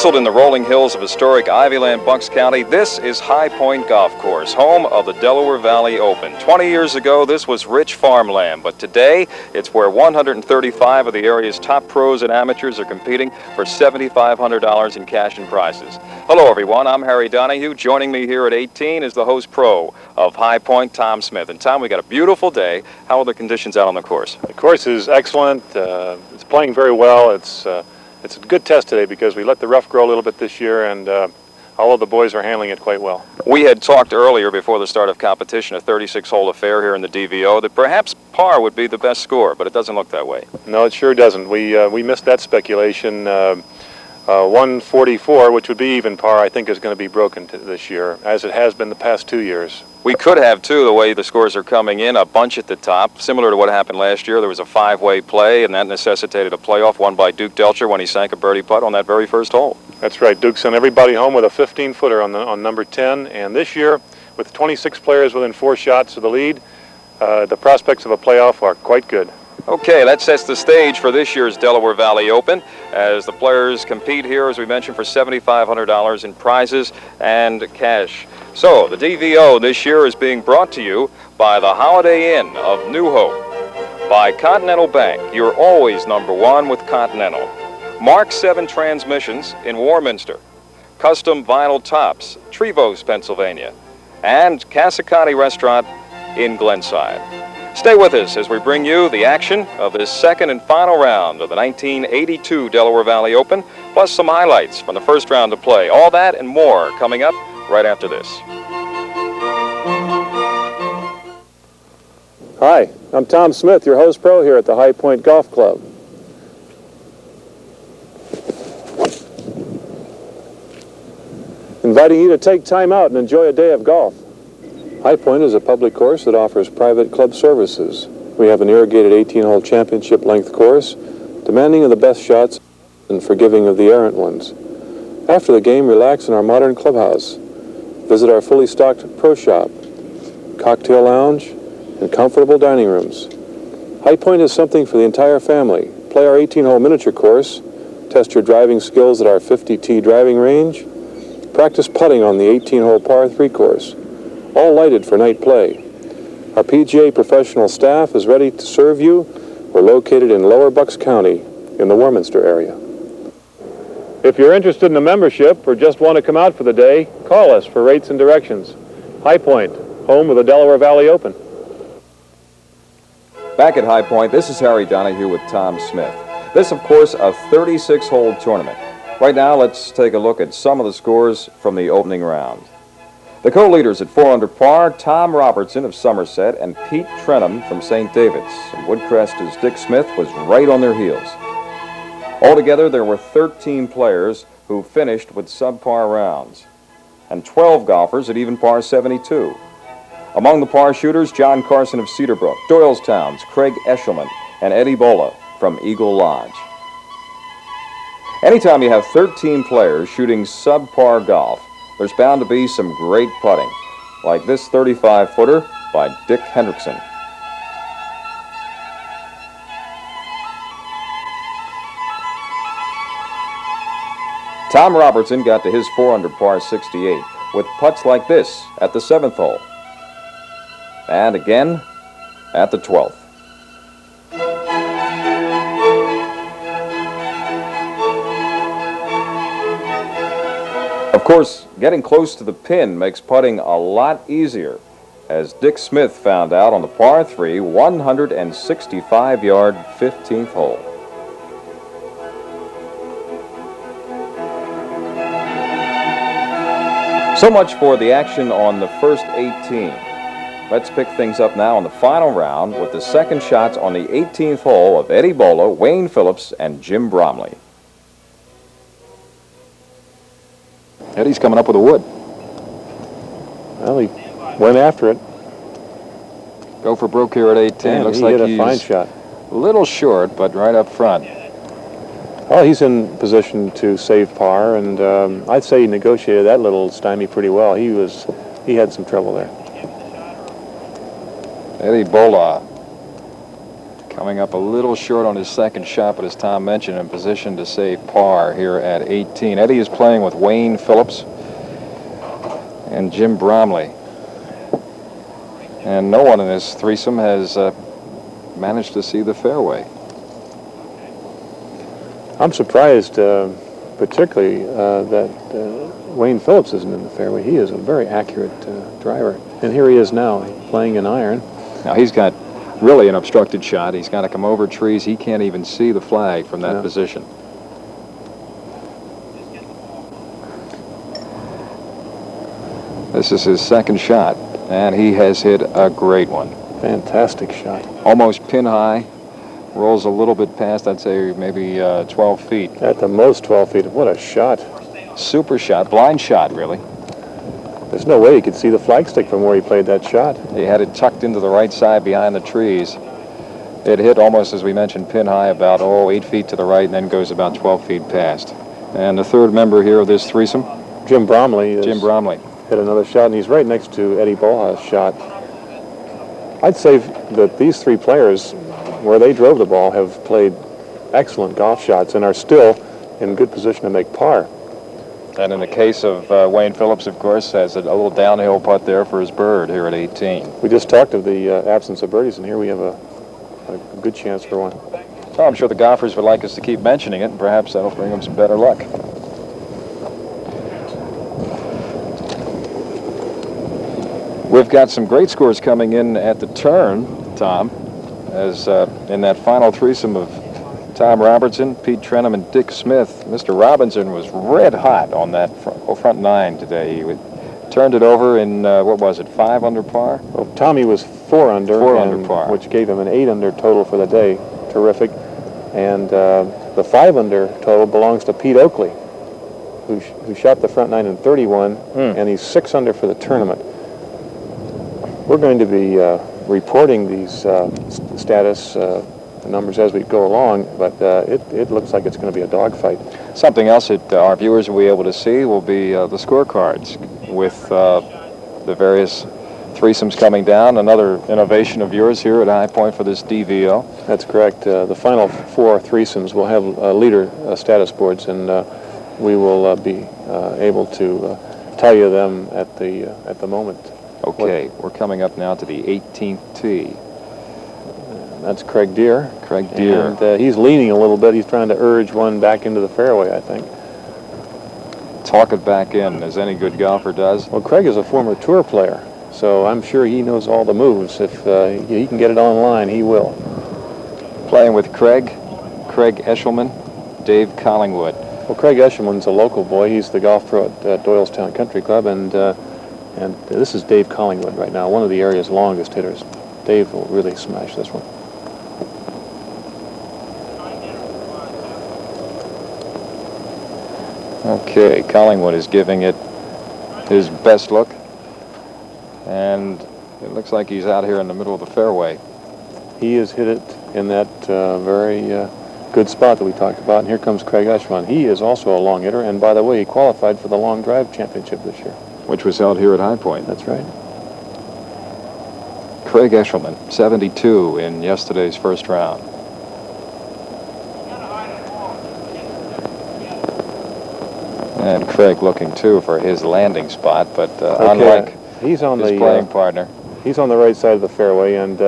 Nestled in the rolling hills of historic Ivyland, Bucks County, this is High Point Golf Course, home of the Delaware Valley Open. 20 years ago, this was rich farmland, but today, it's where 135 of the area's top pros and amateurs are competing for $7,500 in cash and prizes. Hello, everyone. I'm Harry Donahue. Joining me here at 18 is the host pro of High Point, Tom Smith. And Tom, we got a beautiful day. How are the conditions out on the course? The course is excellent. It's playing very well. It's a good test today because we let the rough grow a little bit this year, and all of the boys are handling it quite well. We had talked earlier before the start of competition, a 36-hole affair here in the DVO, that perhaps par would be the best score, but it doesn't look that way. No, it sure doesn't. We missed that speculation. 144, which would be even par, I think is going to be broken this year, as it has been the past 2 years. We could have, too, the way the scores are coming in, a bunch at the top, similar to what happened last year. There was a five-way play, and that necessitated a playoff won by Duke Delcher when he sank a birdie putt on that very first hole. That's right. Duke sent everybody home with a 15-footer on number 10, and this year, with 26 players within 4 shots of the lead, the prospects of a playoff are quite good. Okay, that sets the stage for this year's Delaware Valley Open as the players compete here, as we mentioned, for $7,500 in prizes and cash. So, the DVO this year is being brought to you by the Holiday Inn of New Hope, by Continental Bank. You're always number one with Continental. Mark 7 Transmissions in Warminster, Custom Vinyl Tops, Trevose, Pennsylvania, and Cassicati Restaurant in Glenside. Stay with us as we bring you the action of this second and final round of the 1982 Delaware Valley Open, plus some highlights from the first round of play. All that and more coming up right after this. Hi, I'm Tom Smith, your host pro here at the High Point Golf Club. Inviting you to take time out and enjoy a day of golf. High Point is a public course that offers private club services. We have an irrigated 18-hole championship length course, demanding of the best shots and forgiving of the errant ones. After the game, relax in our modern clubhouse. Visit our fully stocked pro shop, cocktail lounge, and comfortable dining rooms. High Point is something for the entire family. Play our 18-hole miniature course, test your driving skills at our 50-tee driving range, practice putting on the 18-hole par 3 course, all lighted for night play. Our PGA professional staff is ready to serve you. We're located in Lower Bucks County in the Warminster area. If you're interested in a membership or just want to come out for the day, call us for rates and directions. High Point, home of the Delaware Valley Open. Back at High Point, this is Harry Donahue with Tom Smith. This, of course, a 36-hole tournament. Right now, let's take a look at some of the scores from the opening round. The co-leaders at 4 under par, Tom Robertson of Somerset and Pete Trenum from St. David's. And Woodcrest's Dick Smith was right on their heels. Altogether, there were 13 players who finished with subpar rounds, and 12 golfers at even par 72. Among the par shooters, John Carson of Cedarbrook, Doylestown's Craig Eshelman, and Eddie Bola from Eagle Lodge. Anytime you have 13 players shooting subpar golf, there's bound to be some great putting, like this 35-footer by Dick Hendrickson. Tom Robertson got to his 4 under par 68 with putts like this at the 7th hole, and again at the 12th. Of course, getting close to the pin makes putting a lot easier, as Dick Smith found out on the par 3, 165-yard 15th hole. So much for the action on the first 18. Let's pick things up now on the final round with the second shots on the 18th hole of Eddie Bola, Wayne Phillips, and Jim Bromley. Eddie's coming up with a wood. Well, he went after it. Go for broke here at 18. And looks he like hit a he's fine shot. a little short, but right up front. Well, he's in position to save par, and I'd say he negotiated that little stymie pretty well. He had some trouble there. Eddie Bola Coming up a little short on his second shot, but as Tom mentioned, in position to save par here at 18. Eddie is playing with Wayne Phillips and Jim Bromley. And no one in this threesome has managed to see the fairway. I'm surprised, particularly, that Wayne Phillips isn't in the fairway. He is a very accurate driver. And here he is now, playing an iron. Now he's got really an obstructed shot. He's got to come over trees. He can't even see the flag from that position. This is his second shot, and he has hit a great one. Fantastic shot. Almost pin high. Rolls a little bit past, I'd say maybe 12 feet. At the most 12 feet. What a shot. Super shot, blind shot, really. There's no way he could see the flagstick from where he played that shot. He had it tucked into the right side behind the trees. It hit almost, as we mentioned, pin high, about 8 feet to the right, and then goes about 12 feet past. And the third member here of this threesome, Jim Bromley. Jim Bromley. Hit another shot, and he's right next to Eddie Boha's shot. I'd say that these three players, where they drove the ball, have played excellent golf shots and are still in good position to make par. And in the case of Wayne Phillips, of course, has a little downhill putt there for his bird here at 18. We just talked of the absence of birdies, and here we have a good chance for one. So I'm sure the golfers would like us to keep mentioning it, and perhaps that'll bring them some better luck. We've got some great scores coming in at the turn, Tom, as in that final threesome of Tom Robertson, Pete Trenum, and Dick Smith. Mr. Robinson was red hot on that front nine today. He turned it over in, what was it, 5 under par? Well, Tommy was 4 under. 4 under par. Which gave him an 8 under total for the day. Terrific. And the 5 under total belongs to Pete Oakley, who shot the front nine in 31, and he's 6 under for the tournament. We're going to be reporting these status numbers as we go along, but it looks like it's going to be a dogfight. Something else that our viewers will be able to see will be the scorecards with the various threesomes coming down. Another innovation of yours here at High Point for this DVO. That's correct. The final 4 threesomes will have leader status boards, and we will be able to tell you them at the moment. Okay, we're coming up now to the 18th tee. That's Craig Deere. Craig Deere. And he's leaning a little bit. He's trying to urge one back into the fairway, I think. Talk it back in, as any good golfer does. Well, Craig is a former tour player, so I'm sure he knows all the moves. If he can get it online, he will. Playing with Craig Eshelman, Dave Collingwood. Well, Craig Eshelman's a local boy. He's the golf pro at Doylestown Country Club, and this is Dave Collingwood right now, one of the area's longest hitters. Dave will really smash this one. Okay, Collingwood is giving it his best look, and it looks like he's out here in the middle of the fairway. He has hit it in that very good spot that we talked about, and here comes Craig Eshelman. He is also a long hitter, and by the way, he qualified for the Long Drive Championship this year. Which was held here at High Point. That's right. Craig Eshelman, 72 in yesterday's first round. And Craig looking, too, for his landing spot, but unlike he's on his playing partner. He's on the right side of the fairway, and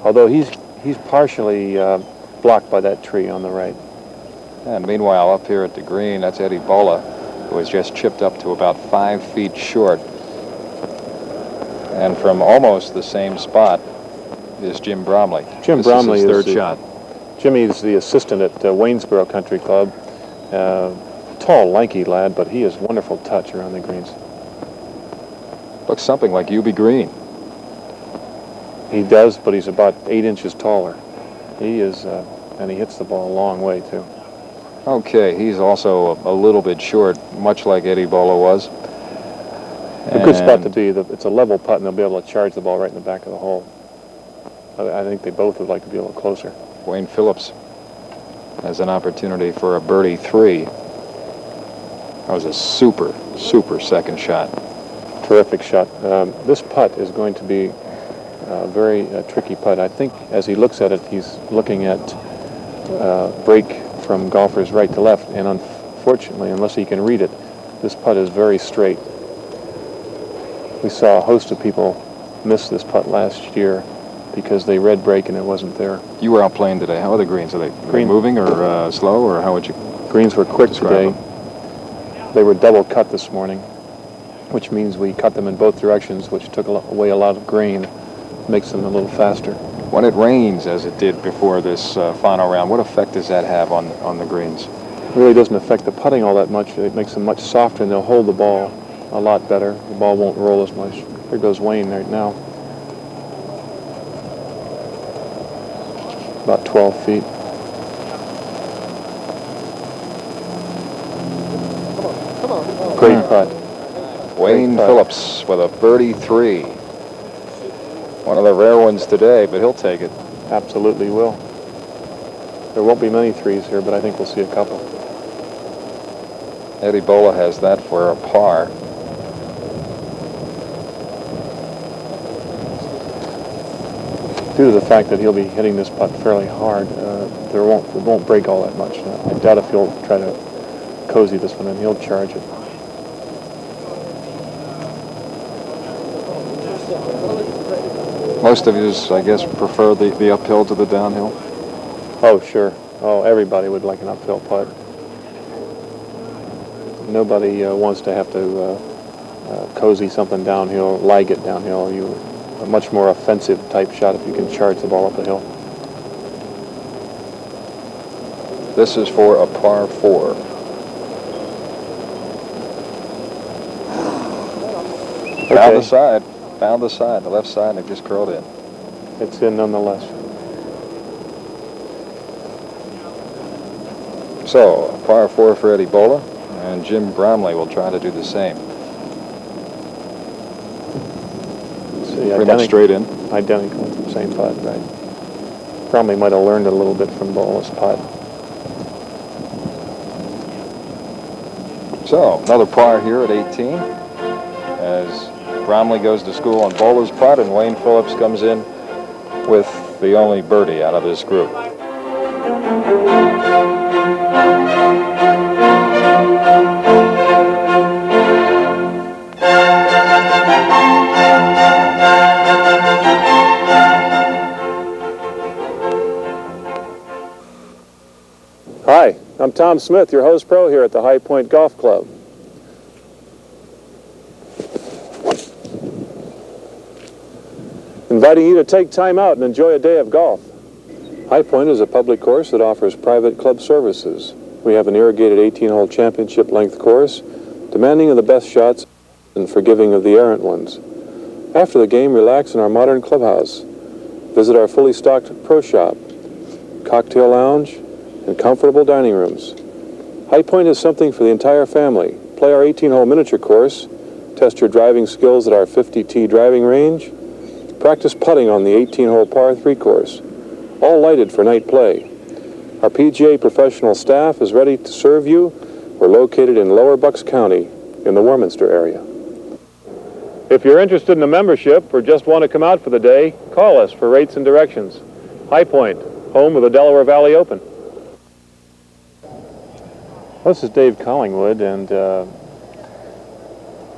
although he's partially blocked by that tree on the right. And meanwhile, up here at the green, that's Eddie Bola, who has just chipped up to about 5 feet short. And from almost the same spot is Jim Bromley. Jim Bromley is his third shot. Jimmy is the assistant at Waynesboro Country Club. Tall, lanky lad, but he has wonderful touch around the greens. Looks something like UB Green. He does, but he's about 8 inches taller. He is, and he hits the ball a long way, too. Okay, he's also a little bit short, much like Eddie Bola was. A good spot to be. It's a level putt, and they'll be able to charge the ball right in the back of the hole. I think they both would like to be a little closer. Wayne Phillips has an opportunity for a birdie 3. That was a super, super second shot. Terrific shot. This putt is going to be Very tricky putt. I think as he looks at it, he's looking at break from golfers right to left, and unfortunately, unless he can read it, this putt is very straight. We saw a host of people miss this putt last year because they read break and it wasn't there. You were out playing today. How are the greens? Are they moving or slow, or how would you? Greens were quick today. Them? They were double cut this morning, which means we cut them in both directions, which took away a lot of grain, makes them a little faster. When it rains, as it did before this final round, what effect does that have on the greens? It really doesn't affect the putting all that much. It makes them much softer, and they'll hold the ball a lot better. The ball won't roll as much. There goes Wayne right now. About 12 feet. Great putt. Wayne Phillips with a birdie 3. One of the rare ones today, but he'll take it. Absolutely will. There won't be many threes here, but I think we'll see a couple. Eddie Bola has that for a par. Due to the fact that he'll be hitting this putt fairly hard, it won't break all that much. I doubt if he'll try to cozy this one in. He'll charge it. Most of you, I guess, prefer the uphill to the downhill. Oh, sure. Oh, everybody would like an uphill putt. Nobody wants to have to cozy something downhill, lag it downhill. A much more offensive type shot if you can charge the ball up the hill. This is for a par 4. Okay. Found the side, the left side, and it just curled in. It's in nonetheless. So, a par 4 for Eddie Bola, and Jim Bromley will try to do the same. Pretty much straight in. Identical, same putt, right. Bromley might have learned a little bit from Bola's putt. So, another par here at 18, as Bromley goes to school on Bola's putt, and Wayne Phillips comes in with the only birdie out of this group. Hi, I'm Tom Smith, your host pro here at the High Point Golf Club. Inviting you to take time out and enjoy a day of golf. High Point is a public course that offers private club services. We have an irrigated 18-hole championship length course, demanding of the best shots and forgiving of the errant ones. After the game, relax in our modern clubhouse. Visit our fully stocked pro shop, cocktail lounge, and comfortable dining rooms. High Point is something for the entire family. Play our 18-hole miniature course, test your driving skills at our 50-tee driving range, practice putting on the 18-hole par 3 course, all lighted for night play. Our PGA professional staff is ready to serve you. We're located in Lower Bucks County in the Warminster area. If you're interested in a membership or just want to come out for the day, call us for rates and directions. High Point, home of the Delaware Valley Open. This is Dave Collingwood, and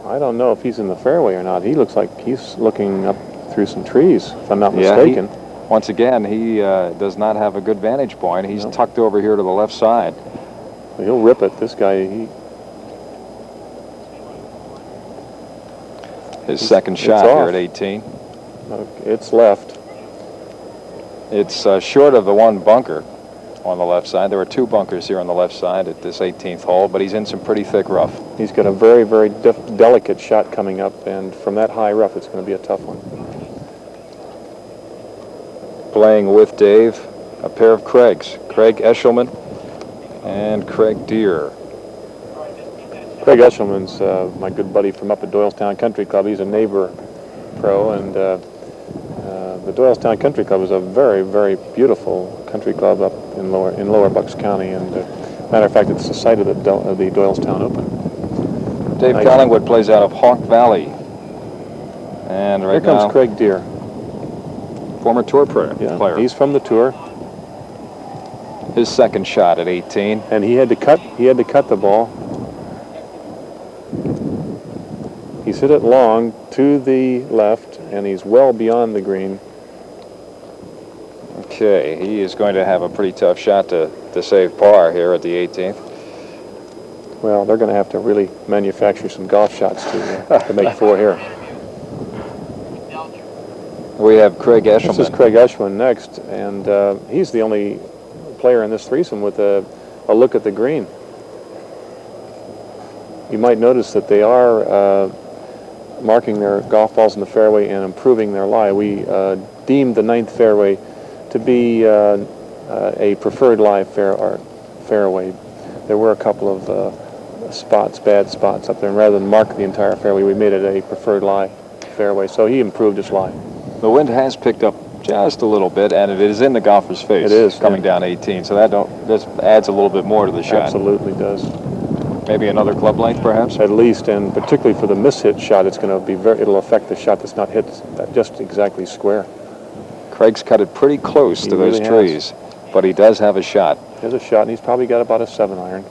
I don't know if he's in the fairway or not. He looks like he's looking up through some trees, if I'm not mistaken. Once again, he does not have a good vantage point. He's tucked over here to the left side. He'll rip it. This guy, his second shot here at 18. It's left. It's short of the one bunker on the left side. There are 2 bunkers here on the left side at this 18th hole, but he's in some pretty thick rough. He's got a very, very delicate shot coming up, and from that high rough, it's going to be a tough one. Playing with Dave, a pair of Craigs, Craig Eshelman and Craig Deere. Craig Eshelman's my good buddy from up at Doylestown Country Club. He's a neighbor pro, and the Doylestown Country Club is a very, very beautiful country club up in Lower Bucks County, and matter of fact, it's the site of the Doylestown Open. Dave Collingwood plays out of Hawk Valley, and right here comes now Craig Deere. former tour player. Yeah, he's from the tour. His second shot at 18. And he had to cut the ball. He's hit it long to the left, and he's well beyond the green. Okay, he is going to have a pretty tough shot to save par here at the 18th. Well, they're going to have to really manufacture some golf shots to make 4 here. We have Craig Eshelman. This is Craig Eshelman next, and he's the only player in this threesome with a look at the green. You might notice that they are marking their golf balls in the fairway and improving their lie. We deemed the 9th fairway to be a preferred lie fairway. There were a couple of bad spots up there, and rather than mark the entire fairway, we made it a preferred lie fairway. So he improved his lie. The wind has picked up just a little bit, and it is in the golfer's face. It is coming down 18, so that adds a little bit more to the shot. Absolutely does. Maybe another club length, perhaps. At least, and particularly for the mishit shot, it's going to be it'll affect the shot that's not hit just exactly square. Craig's cut it pretty close to those trees, but he does have a shot. He has a shot, and he's probably got about a 7-iron.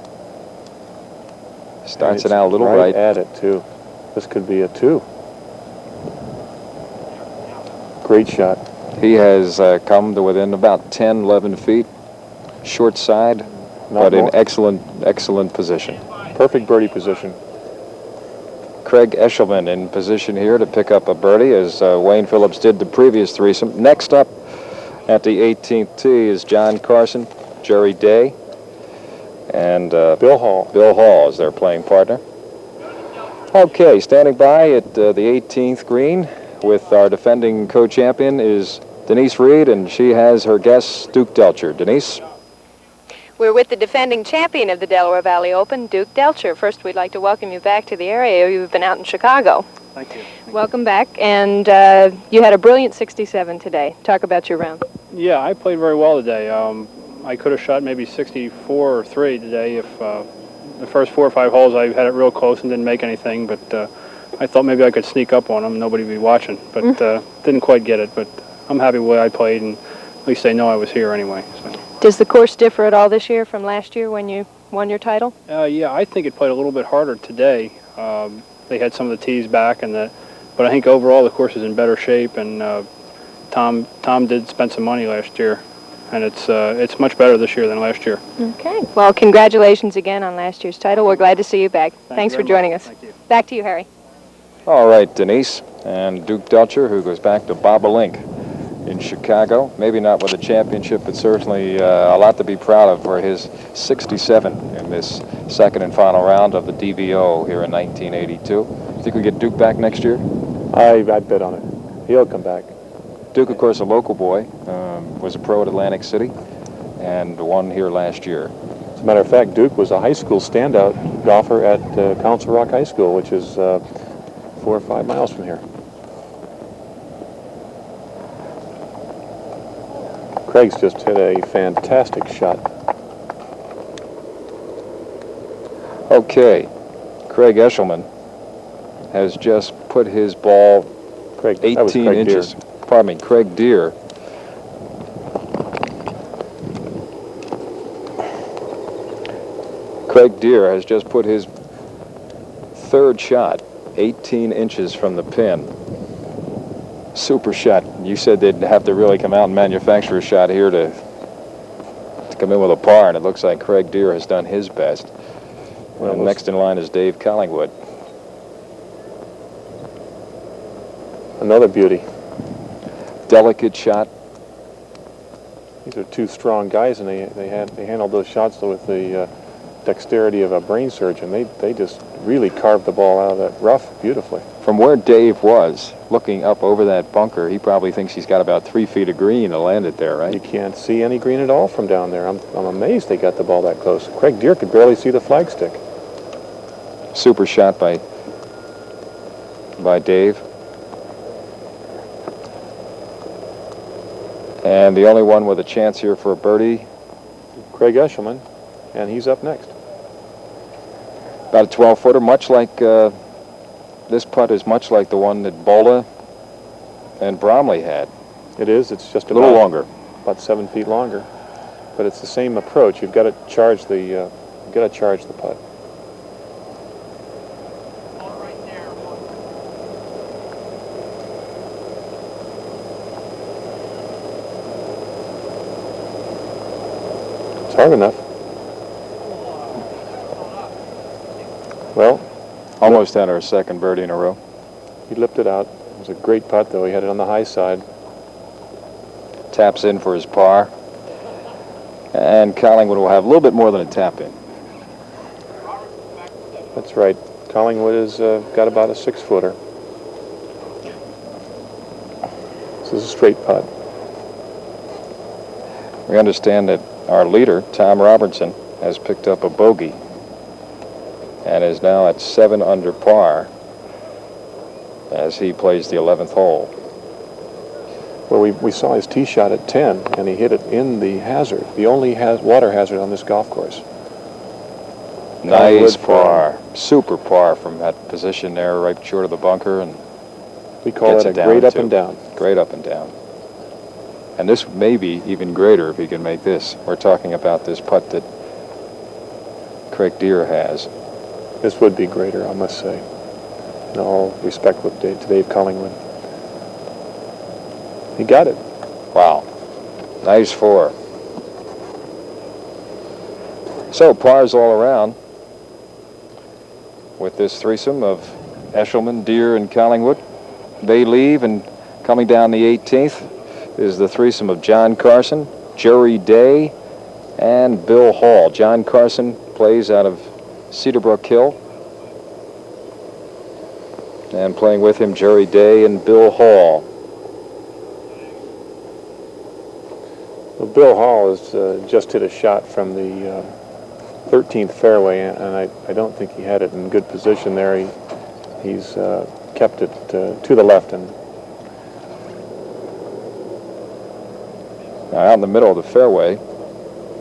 Starts it out a little right. At it, too. This could be a 2. Great shot. He has come to within about 10, 11 feet. Short side, but in excellent position. Perfect birdie position. Craig Eshelman in position here to pick up a birdie, as Wayne Phillips did the previous threesome. Next up at the 18th tee is John Carson, Jerry Day, and Bill Hall. Bill Hall is their playing partner. Okay, standing by at the 18th green with our defending co-champion is Denise Reed, and she has her guest, Duke Delcher. Denise? We're with the defending champion of the Delaware Valley Open, Duke Delcher. First, we'd like to welcome you back to the area. You've been out in Chicago. Thank you. Welcome back, and you had a brilliant 67 today. Talk about your round. Yeah, I played very well today. I could have shot maybe 64 or 3 today if the first 4 or 5 holes I had it real close and didn't make anything, but I thought maybe I could sneak up on them. Nobody would be watching, but didn't quite get it. But I'm happy with the way I played, and at least they know I was here anyway. So. Does the course differ at all this year from last year when you won your title? Yeah, I think it played a little bit harder today. They had some of the tees back, but I think overall the course is in better shape. And Tom did spend some money last year, and it's much better this year than last year. Okay. Well, congratulations again on last year's title. We're glad to see you back. Thanks for joining us. Thank you. Back to you, Harry. All right, Denise, and Duke Delcher, who goes back to Bobolink in Chicago. Maybe not with a championship, but certainly a lot to be proud of for his 67 in this second and final round of the DVO here in 1982. Think we get Duke back next year? I bet on it. He'll come back. Duke, of course, a local boy, was a pro at Atlantic City and won here last year. As a matter of fact, Duke was a high school standout golfer at Council Rock High School, which is 4 or 5 miles from here. Craig's just hit a fantastic shot. Okay, Craig Eshelman has just put his ball 18 inches. Deere. Pardon me, Craig Deere. Craig Deere has just put his third shot 18 inches from the pin. Super shot. You said they'd have to really come out and manufacture a shot here to come in with a par, and it looks like Craig Deere has done his best. Well, and next in line is Dave Collingwood. Another beauty. Delicate shot. These are 2 strong guys, and they handled those shots with the dexterity of a brain surgeon. They just really carved the ball out of that rough beautifully. From where Dave was, looking up over that bunker, he probably thinks he's got about 3 feet of green to land it there, right? You can't see any green at all from down there. I'm amazed they got the ball that close. Craig Deere could barely see the flagstick. Super shot by Dave. And the only one with a chance here for a birdie, Craig Eshelman, and he's up next. About a 12-footer, much like this putt is much like the one that Bola and Bromley had. It is. It's just A little longer. about 7 feet longer, but it's the same approach. You've got to charge the putt. It's hard enough. Well, Almost had our second birdie in a row. he lipped it out. It was a great putt, though. He had it on the high side. Taps in for his par. And Collingwood will have a little bit more than a tap in. That's right. Collingwood has got about a 6-footer. This is a straight putt. We understand that our leader, Tom Robertson, has picked up a bogey and is now at 7 under par as he plays the 11th hole. Well, we saw his tee shot at 10, and he hit it in the hazard, the only water hazard on this golf course. Nice par. Super par from that position there, right short of the bunker. And we call gets it a it down great up too. and down. Great up and down. And this may be even greater if he can make this. We're talking about this putt that Craig Deere has. This would be greater, I must say. In all respect to Dave Collingwood. He got it. Wow. Nice 4. So pars all around with this threesome of Eshelman, Deere, and Collingwood. They leave, and coming down the 18th is the threesome of John Carson, Jerry Day, and Bill Hall. John Carson plays out of Cedarbrook Hill. And playing with him, Jerry Day and Bill Hall. Well, Bill Hall has just hit a shot from the 13th fairway, and I don't think he had it in good position there. He's kept it to the left. And now out in the middle of the fairway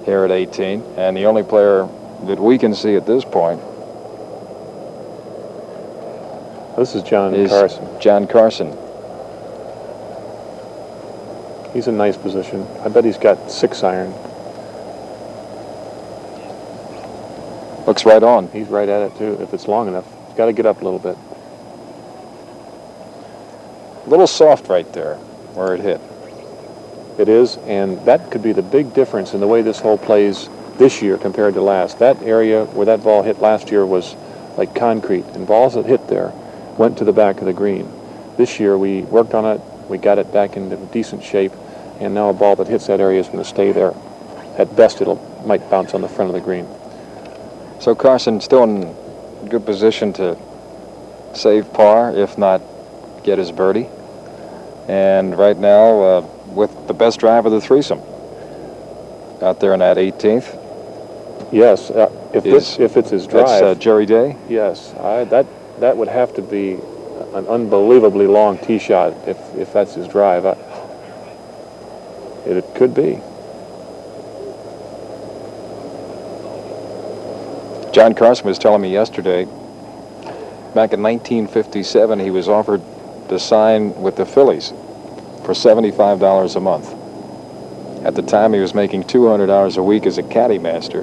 here at 18, and the only player that we can see at this point this is John is Carson. John Carson. He's in nice position. I bet he's got 6-iron. Looks right on. He's right at it, too, if it's long enough. He's got to get up a little bit. A little soft right there where it hit. It is, and that could be the big difference in the way this hole plays this year compared to last. That area where that ball hit last year was like concrete, and balls that hit there went to the back of the green. This year we worked on it, we got it back into decent shape, and now a ball that hits that area is going to stay there. At best, might bounce on the front of the green. So Carson still in good position to save par, if not get his birdie. And right now, with the best drive of the threesome out there in that 18th. Yes, if it's his drive. That's Jerry Day. Yes, that would have to be an unbelievably long tee shot if that's his drive. It could be. John Carson was telling me yesterday, back in 1957, he was offered to sign with the Phillies for $75 a month. At the time, he was making $200 a week as a caddy master.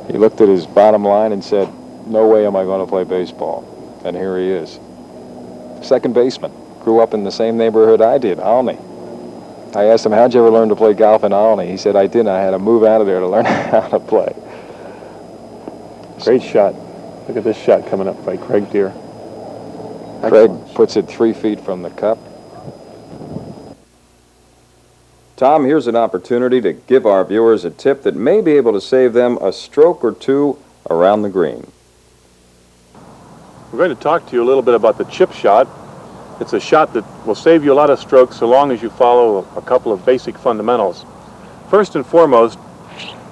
He looked at his bottom line and said, no way am I going to play baseball. And here he is. Second baseman. Grew up in the same neighborhood I did, Olney. I asked him, how'd you ever learn to play golf in Olney? He said, I didn't. I had to move out of there to learn how to play. Great shot. Look at this shot coming up by Craig Deere. Craig puts it 3 feet from the cup. Tom, here's an opportunity to give our viewers a tip that may be able to save them a stroke or two around the green. We're going to talk to you a little bit about the chip shot. It's a shot that will save you a lot of strokes so long as you follow a couple of basic fundamentals. First and foremost,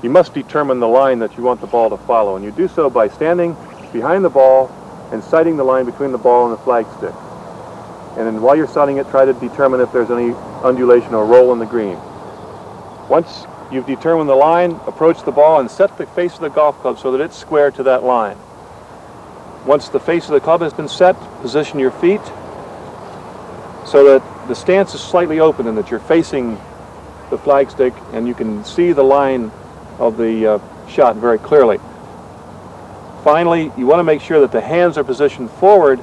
you must determine the line that you want the ball to follow, and you do so by standing behind the ball and sighting the line between the ball and the flagstick. And then while you're sighting it, try to determine if there's any undulation or roll in the green. Once you've determined the line, approach the ball and set the face of the golf club so that it's square to that line. Once the face of the club has been set, position your feet so that the stance is slightly open and that you're facing the flagstick and you can see the line of the shot very clearly. Finally, you want to make sure that the hands are positioned forward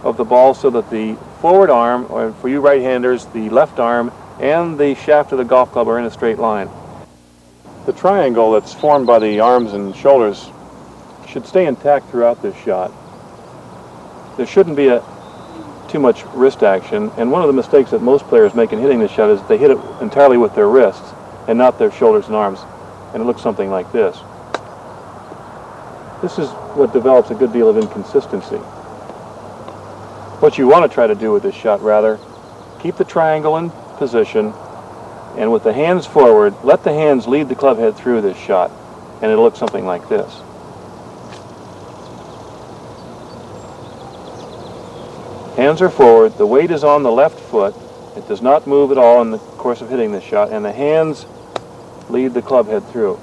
of the ball so that the forward arm, or for you right-handers, the left arm and the shaft of the golf club are in a straight line. The triangle that's formed by the arms and shoulders should stay intact throughout this shot. There shouldn't be too much wrist action, and one of the mistakes that most players make in hitting this shot is that they hit it entirely with their wrists and not their shoulders and arms, and it looks something like this. This is what develops a good deal of inconsistency. What you want to try to do with this shot, rather, keep the triangle in position, and with the hands forward, let the hands lead the club head through this shot, and it'll look something like this. Hands are forward, the weight is on the left foot, it does not move at all in the course of hitting this shot, and the hands lead the club head through.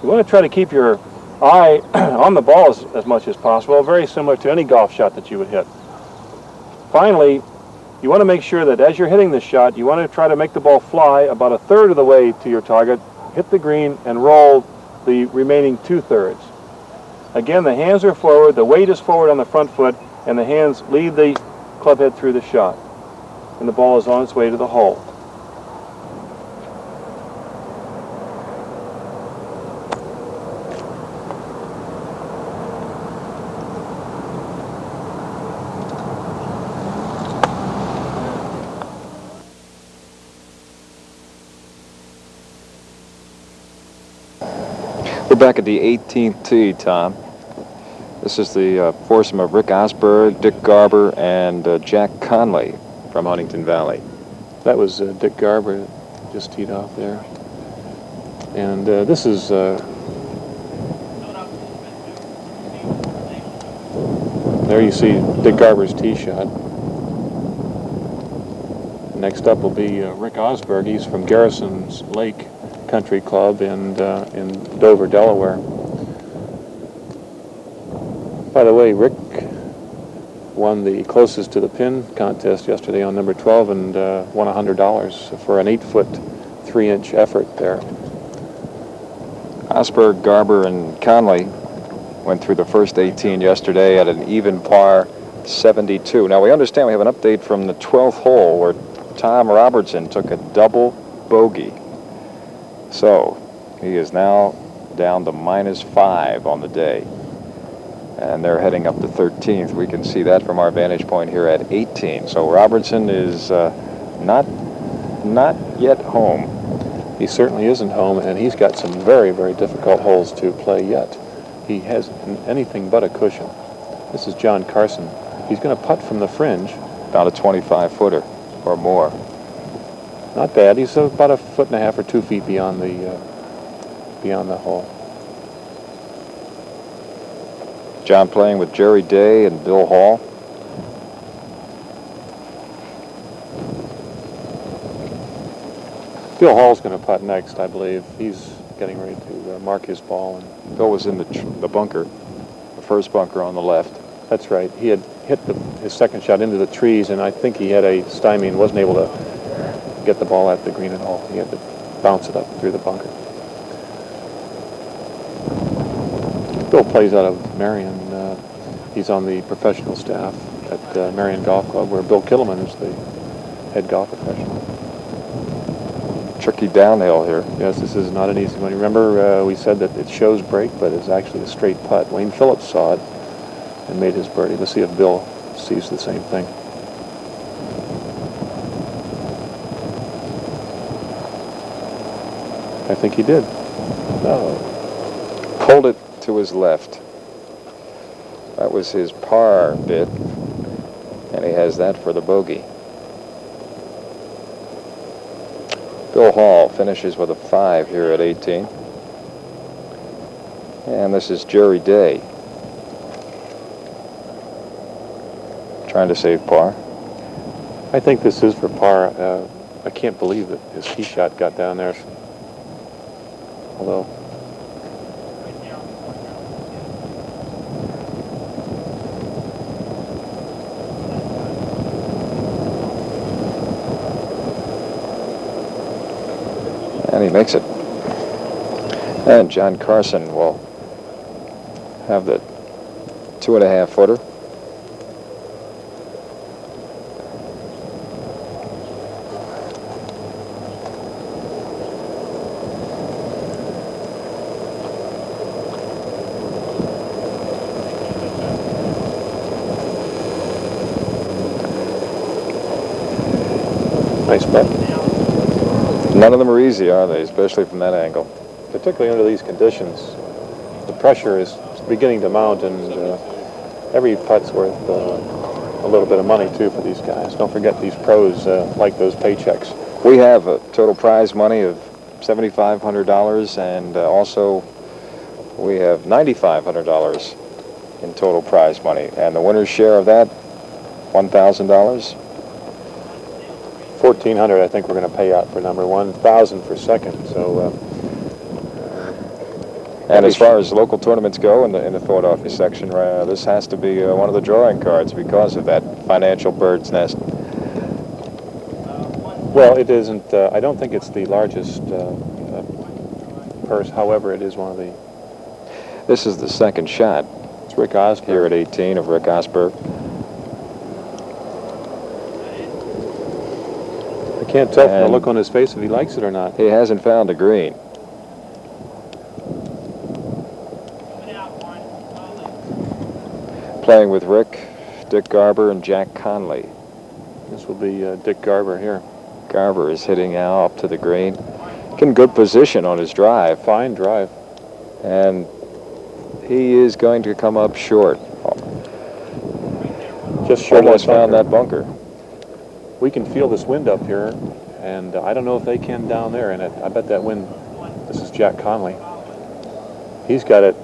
You want to try to keep your eye on the ball as much as possible, very similar to any golf shot that you would hit. Finally, you want to make sure that as you're hitting this shot, you want to try to make the ball fly about a third of the way to your target, hit the green, and roll the remaining 2/3. Again, the hands are forward, the weight is forward on the front foot, and the hands lead the club head through the shot, and the ball is on its way to the hole. We're back at the 18th tee, Tom. This is the foursome of Rick Osberg, Dick Garber, and Jack Conley from Huntington Valley. That was Dick Garber, just teed off there. And this is there you see Dick Garber's tee shot. Next up will be Rick Osberg. He's from Garrison's Lake Country Club in Dover, Delaware. By the way, Rick won the closest to the pin contest yesterday on number 12 and won $100 for an 8-foot 3-inch effort there. Osberg, Garber, and Conley went through the first 18 yesterday at an even par 72. Now we understand we have an update from the 12th hole where Tom Robertson took a double bogey. So he is now down to -5 on the day. And they're heading up to 13th. We can see that from our vantage point here at 18. So Robertson is not yet home. He certainly isn't home, and he's got some very, very difficult holes to play yet. He has anything but a cushion. This is John Carson. He's going to putt from the fringe. About a 25-footer or more. Not bad. He's about 1.5 or 2 feet beyond the hole. John playing with Jerry Day and Bill Hall. Bill Hall's going to putt next, I believe. He's getting ready to mark his ball. And Bill was in the bunker, the first bunker on the left. that's right. He had hit his second shot into the trees, and I think he had a stymie and wasn't able to get the ball at the green at all. He had to bounce it up through the bunker. Bill plays out of Marion. He's on the professional staff at Marion Golf Club, where Bill Kittleman is the head golf professional. Tricky downhill here. Yes, this is not an easy one. Remember, we said that it shows break, but it's actually a straight putt. Wayne Phillips saw it and made his birdie. Let's see if Bill sees the same thing. I think he did. No. Pulled it to his left. That was his par bit, and he has that for the bogey. Bill Hall finishes with a 5 here at 18. And this is Jerry Day, trying to save par. I think this is for par. I can't believe that his tee shot got down there. Although And he makes it. And John Carson will have the 2.5 footer. Nice putt. None of them are easy, are they? Especially from that angle. Particularly under these conditions, the pressure is beginning to mount, and every putt's worth a little bit of money too for these guys. Don't forget, these pros like those paychecks. We have a total prize money of $7,500, and also we have $9,500 in total prize money, and the winner's share of that, $1,000. $1,400, I think we're going to pay out for number one, $1,000 for second. So. And as far as local tournaments go in the Philadelphia section, this has to be one of the drawing cards because of that financial bird's nest. Well, it isn't. I don't think it's the largest purse. However, it is one of the. This is the second shot. It's Rick Osberg here at 18 of Rick Osberg. I can't tell from the look on his face if he likes it or not. He hasn't found a green. Playing with Rick, Dick Garber, and Jack Conley. This will be Dick Garber here. Garber is hitting now up to the green. In good position on his drive. Fine drive. And he is going to come up short. Just short. Almost found that bunker. We can feel this wind up here, and I don't know if they can down there. And I bet that wind. This is Jack Conley. He's got it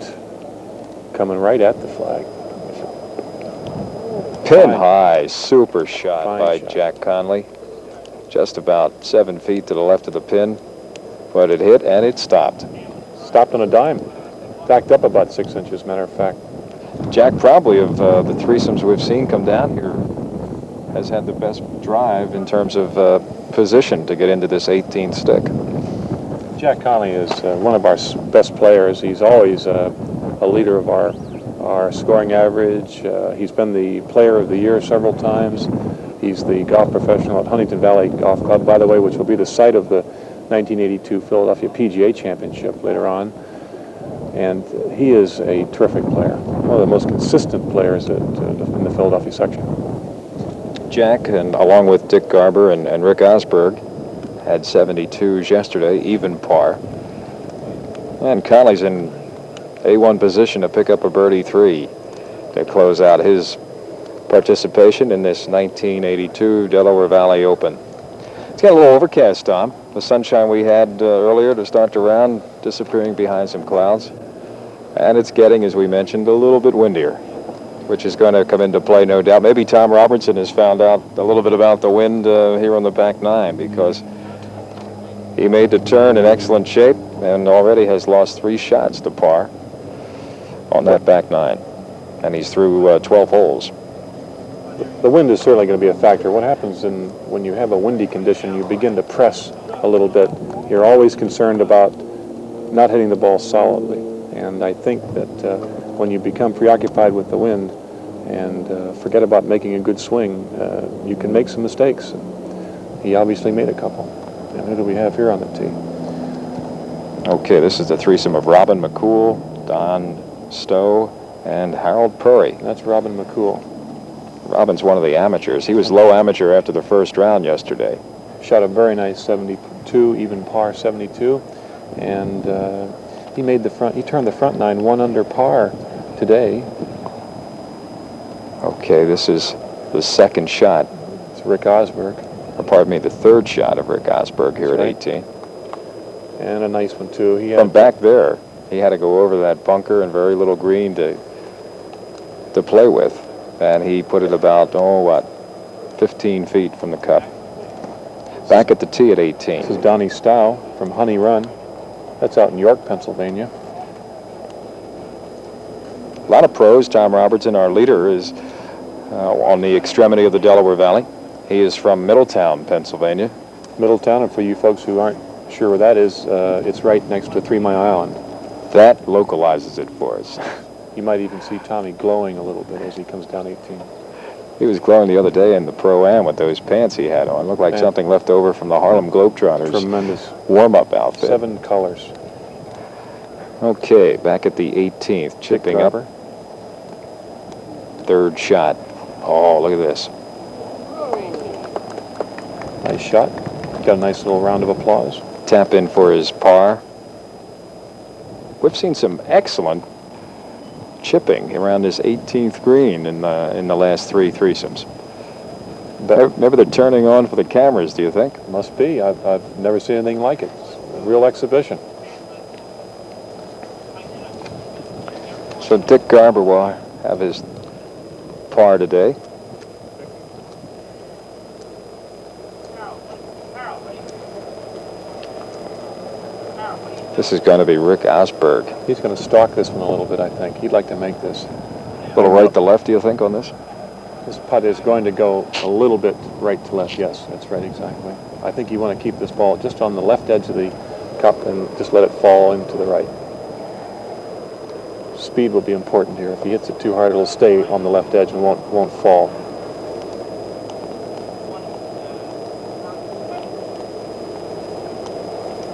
coming right at the flag. Pin high, super shot by Jack Conley. Just about 7 feet to the left of the pin, but it hit and it stopped. Stopped on a dime. Backed up about 6 inches, matter of fact. Jack, probably of the threesomes we've seen come down here, has had the best drive in terms of position to get into this 18th stick. Jack Conley is one of our best players. He's always a leader of our scoring average. He's been the player of the year several times. He's the golf professional at Huntington Valley Golf Club, by the way, which will be the site of the 1982 Philadelphia PGA Championship later on. And he is a terrific player, one of the most consistent players in the Philadelphia section. Jack, and along with Dick Garber and Rick Osberg, had 72s yesterday, even par. And Conley's in A1 position to pick up a birdie 3 to close out his participation in this 1982 Delaware Valley Open. It's got a little overcast, Tom. The sunshine we had earlier to start the round disappearing behind some clouds. And it's getting, as we mentioned, a little bit windier, which is going to come into play, no doubt. Maybe Tom Robertson has found out a little bit about the wind here on the back nine, because he made the turn in excellent shape and already has lost 3 shots to par on that back nine. And he's through 12 holes. The wind is certainly going to be a factor. What happens when you have a windy condition, you begin to press a little bit. You're always concerned about not hitting the ball solidly. And I think that when you become preoccupied with the wind and forget about making a good swing, you can make some mistakes. He obviously made a couple. And who do we have here on the tee? Okay, this is the threesome of Robin McCool, Don Stowe, and Harold Purry. That's Robin McCool. Robin's one of the amateurs. He was low amateur after the first round yesterday. Shot a very nice 72, even par 72, and he turned the front nine 1 under par today. Okay, this is the second shot. It's Rick Osberg. Or pardon me, the third shot of Rick Osberg here at 18. And a nice one too. From back there, he had to go over that bunker and very little green to play with. And he put it about, 15 feet from the cup. Back at the tee at 18. This is Donnie Stowe from Honey Run. That's out in York, Pennsylvania. A lot of pros. Tom Robertson, our leader, is on the extremity of the Delaware Valley. He is from Middletown, Pennsylvania. Middletown, and for you folks who aren't sure where that is. It's right next to 3 Mile Island. That localizes it for us. You might even see Tommy glowing a little bit as he comes down 18. He was glowing the other day in the Pro-Am with those pants he had on. Looked like Man. something left over from the Harlem Globetrotters Tremendous. warm-up outfit. 7 colors. Okay, back at the 18th, chipping up. Third shot. Oh, look at this. Nice shot. Got a nice little round of applause. Tap in for his par. We've seen some excellent chipping around this 18th green in the last 3 threesomes. Maybe they're turning on for the cameras, do you think? Must be. I've never seen anything like it. It's a real exhibition. So Dick Garber will have his par today. This is going to be Rick Osberg. He's going to stalk this one a little bit, I think. He'd like to make this. A little right to left, do you think, on this? This putt is going to go a little bit right to left. Yes, that's right, exactly. I think you want to keep this ball just on the left edge of the cup and just let it fall into the right. Speed will be important here. If he hits it too hard, it'll stay on the left edge and won't fall.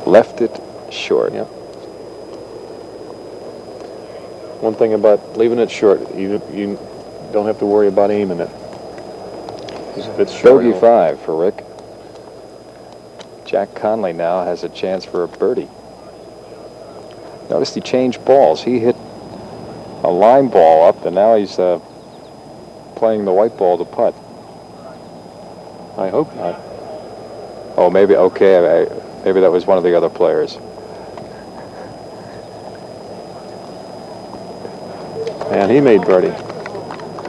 Left it short. Yep. One thing about leaving it short, you don't have to worry about aiming it. Because if it's short, Bogey 5 for Rick. Jack Conley now has a chance for a birdie. Notice he changed balls. He hit a line ball up, and now he's playing the white ball to putt. I hope not. Oh, maybe, okay, maybe that was one of the other players. And he made birdie.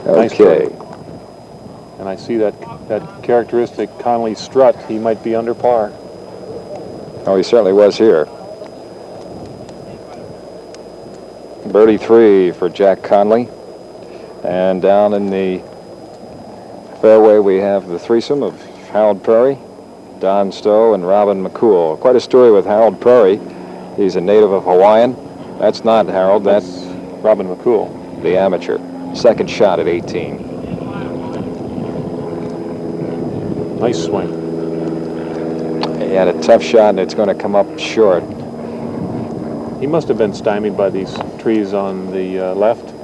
Nice Okay. birdie. And I see that characteristic Conley strut. He might be under par. Oh, he certainly was here. Birdie 3 for Jack Conley. And down in the fairway we have the threesome of Harold Perry, Don Stowe, and Robin McCool. Quite a story with Harold Perry. He's a native of Hawaiian. That's not Harold, that's Robin McCool, the amateur. Second shot at 18. nice swing. He had a tough shot, and it's going to come up short. He must have been stymied by these trees on the left.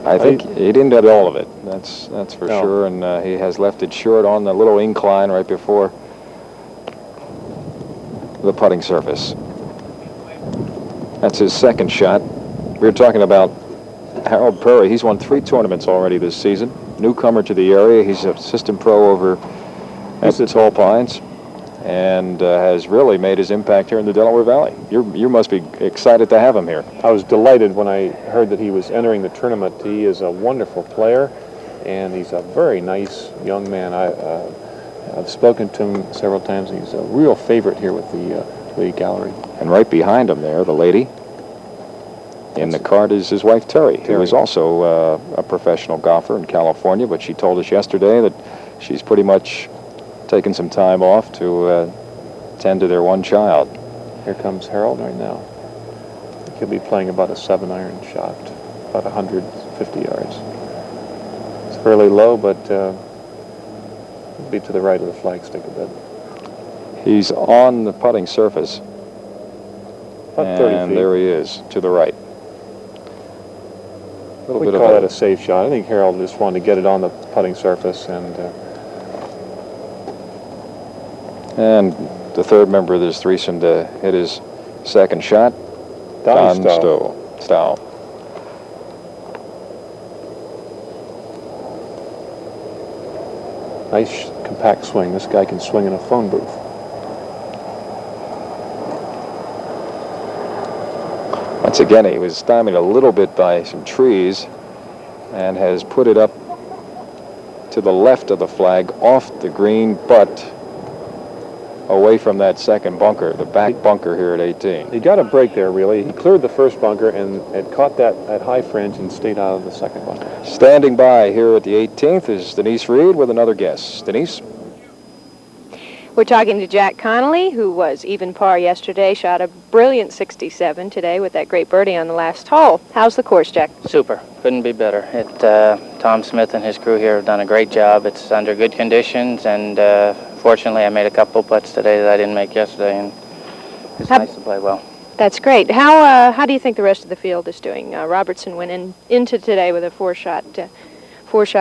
I think he didn't get all of it. That's for No. sure, and he has left it short on the little incline right before the putting surface. That's his second shot. We were talking about Harold Perry. He's won 3 tournaments already this season. Newcomer to the area. He's an assistant pro over at the Tall Pines, and has really made his impact here in the Delaware Valley. You must be excited to have him here. I was delighted when I heard that he was entering the tournament. He is a wonderful player, and he's a very nice young man. I've spoken to him several times. He's a real favorite here with the gallery. And right behind him there, the lady in the cart is his wife, Terry, who is also a professional golfer in California, but she told us yesterday that she's pretty much taken some time off to tend to their one child. Here comes Harold right now. He'll be playing about a 7-iron shot, about 150 yards. It's fairly low, but it'll be to the right of the flagstick a bit. He's on the putting surface. About 30 and feet. there he is, to the right. We call that a safe shot. I think Harold just wanted to get it on the putting surface, and the third member of this threesome to hit his second shot, Don Stowe. nice compact swing. This guy can swing in a phone booth. Once again, he was stymied a little bit by some trees and has put it up to the left of the flag, off the green, but away from that second bunker, the back bunker here at 18. He got a break there, really. He cleared the first bunker and had caught that high fringe and stayed out of the second bunker. Standing by here at the 18th is Denise Reed with another guess. Denise? We're talking to Jack Connolly, who was even par yesterday, shot a brilliant 67 today with that great birdie on the last hole. How's the course, Jack? Super. Couldn't be better. Tom Smith and his crew here have done a great job. It's under good conditions, and fortunately I made a couple putts today that I didn't make yesterday, and it's nice to play well. That's great. How do you think the rest of the field is doing? Robertson went into today with a four-shot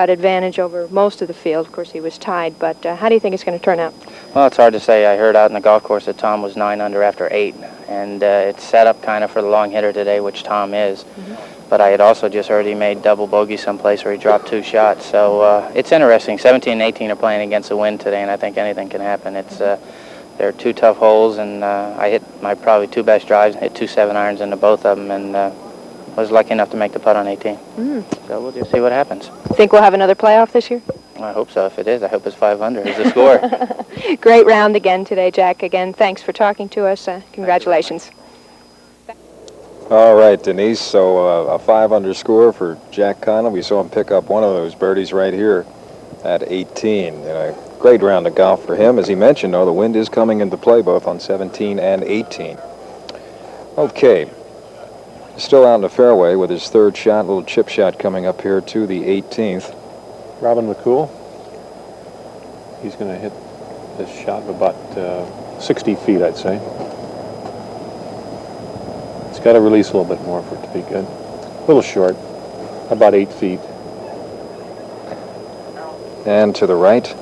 advantage over most of the field. Of course, he was tied, but how do you think it's going to turn out? Well, it's hard to say. I heard out in the golf course that Tom was 9 under after 8, and it's set up kind of for the long hitter today, which Tom is. Mm-hmm. But I had also just heard he made double bogey someplace where he dropped 2 shots. So it's interesting. 17 and 18 are playing against the wind today, and I think anything can happen. They're 2 tough holes, and I hit my probably 2 best drives, hit 2 7-irons into both of them, and was lucky enough to make the putt on 18. So we'll just see what happens. Think we'll have another playoff this year? I hope so. If it is, I hope it's 5 under is the score. Great round again today, Jack. Again, thanks for talking to us. Congratulations. All right, Denise, so a 5 under score for Jack Connolly. We saw him pick up one of those birdies right here at 18. And a great round of golf for him. As he mentioned, though, the wind is coming into play both on 17 and 18. Okay. Still out in the fairway with his 3rd shot, little chip shot coming up here to the 18th. Robin McCool. He's going to hit this shot of about 60 feet, I'd say. It's got to release a little bit more for it to be good. A little short, about 8 feet. And to the right.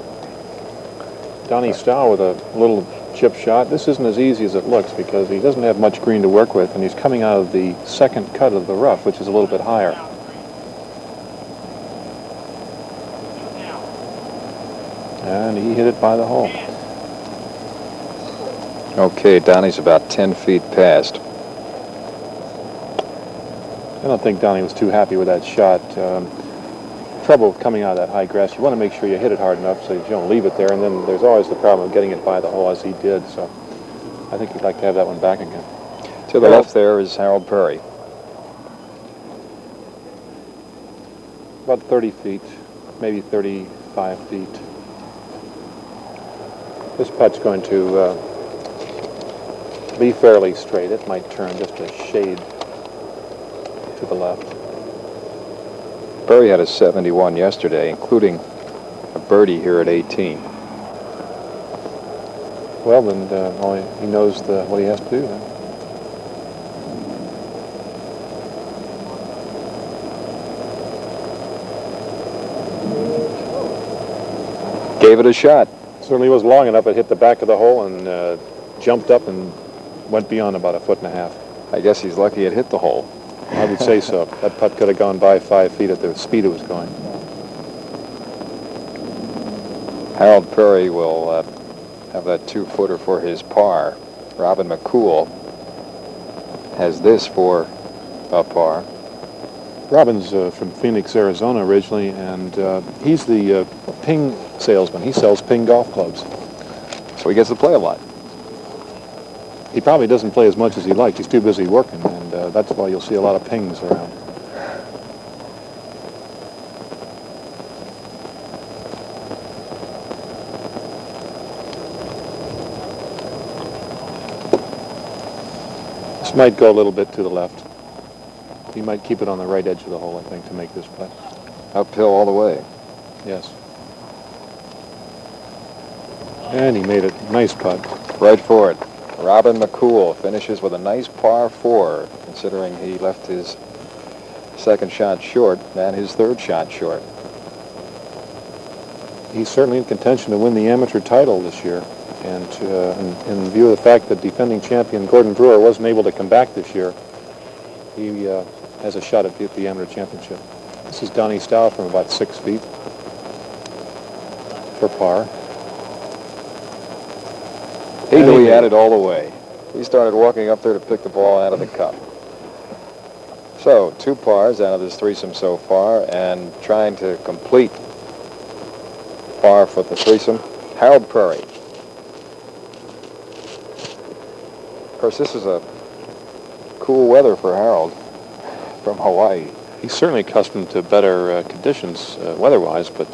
Donnie Stow with a little chip shot. This isn't as easy as it looks because he doesn't have much green to work with, and he's coming out of the 2nd cut of the rough, which is a little bit higher. And he hit it by the hole. Okay, Donnie's about 10 feet past. I don't think Donnie was too happy with that shot. Trouble with coming out of that high grass, you want to make sure you hit it hard enough so you don't leave it there, and then there's always the problem of getting it by the hole as he did, so I think he'd like to have that one back again. To the left there is Harold Perry. About 30 feet, maybe 35 feet. This putt's going to be fairly straight. It might turn just a shade to the left. Perry had a 71 yesterday, including a birdie here at 18. Well, then he knows what he has to do then. Gave it a shot. Certainly was long enough. It hit the back of the hole and jumped up and went beyond about 1.5 feet. I guess he's lucky it hit the hole. I would say so. That putt could have gone by 5 feet at the speed it was going. Harold Perry will have that 2-footer for his par. Robin McCool has this for a par. Robin's from Phoenix, Arizona originally, and he's the Ping salesman. He sells Ping golf clubs. So he gets to play a lot. He probably doesn't play as much as he'd like. He's too busy working, and that's why you'll see a lot of Pings around. This might go a little bit to the left. He might keep it on the right edge of the hole, I think, to make this putt. Uphill all the way. Yes. And he made a nice putt. Right for it. Robin McCool finishes with a nice par 4, considering he left his 2nd shot short and his 3rd shot short. He's certainly in contention to win the amateur title this year. And in view of the fact that defending champion Gordon Brewer wasn't able to come back this year, he has a shot at the amateur championship. This is Donnie Stow from about 6 feet for par. He knew he had it all the way. He started walking up there to pick the ball out of the cup. So 2 pars out of this threesome so far, and trying to complete par for the threesome, Harold Perry. Of course, this is a cool weather for Harold from Hawaii. He's certainly accustomed to better conditions weather-wise, but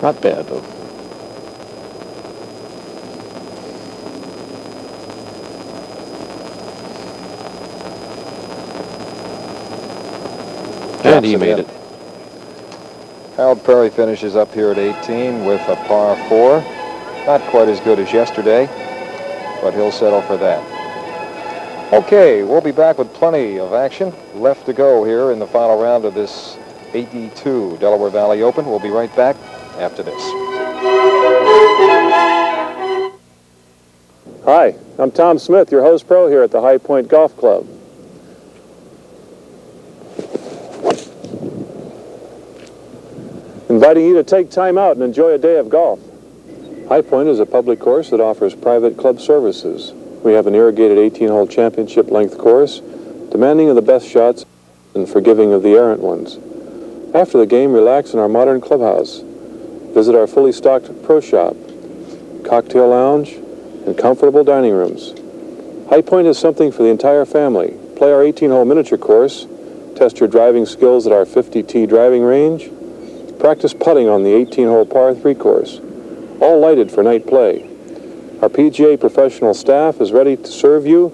not bad, though. And he made it. Harold Perry finishes up here at 18 with a par 4. Not quite as good as yesterday, but he'll settle for that. Okay, we'll be back with plenty of action left to go here in the final round of this 82 Delaware Valley Open. We'll be right back after this. Hi, I'm Tom Smith, your host pro here at the High Point Golf Club. Inviting you to take time out and enjoy a day of golf. High Point is a public course that offers private club services. We have an irrigated 18-hole championship length course, demanding of the best shots and forgiving of the errant ones. After the game, relax in our modern clubhouse. Visit our fully stocked pro shop, cocktail lounge, and comfortable dining rooms. High Point is something for the entire family. Play our 18-hole miniature course, test your driving skills at our 50-tee driving range, practice putting on the 18-hole par 3 course, all lighted for night play. Our PGA professional staff is ready to serve you.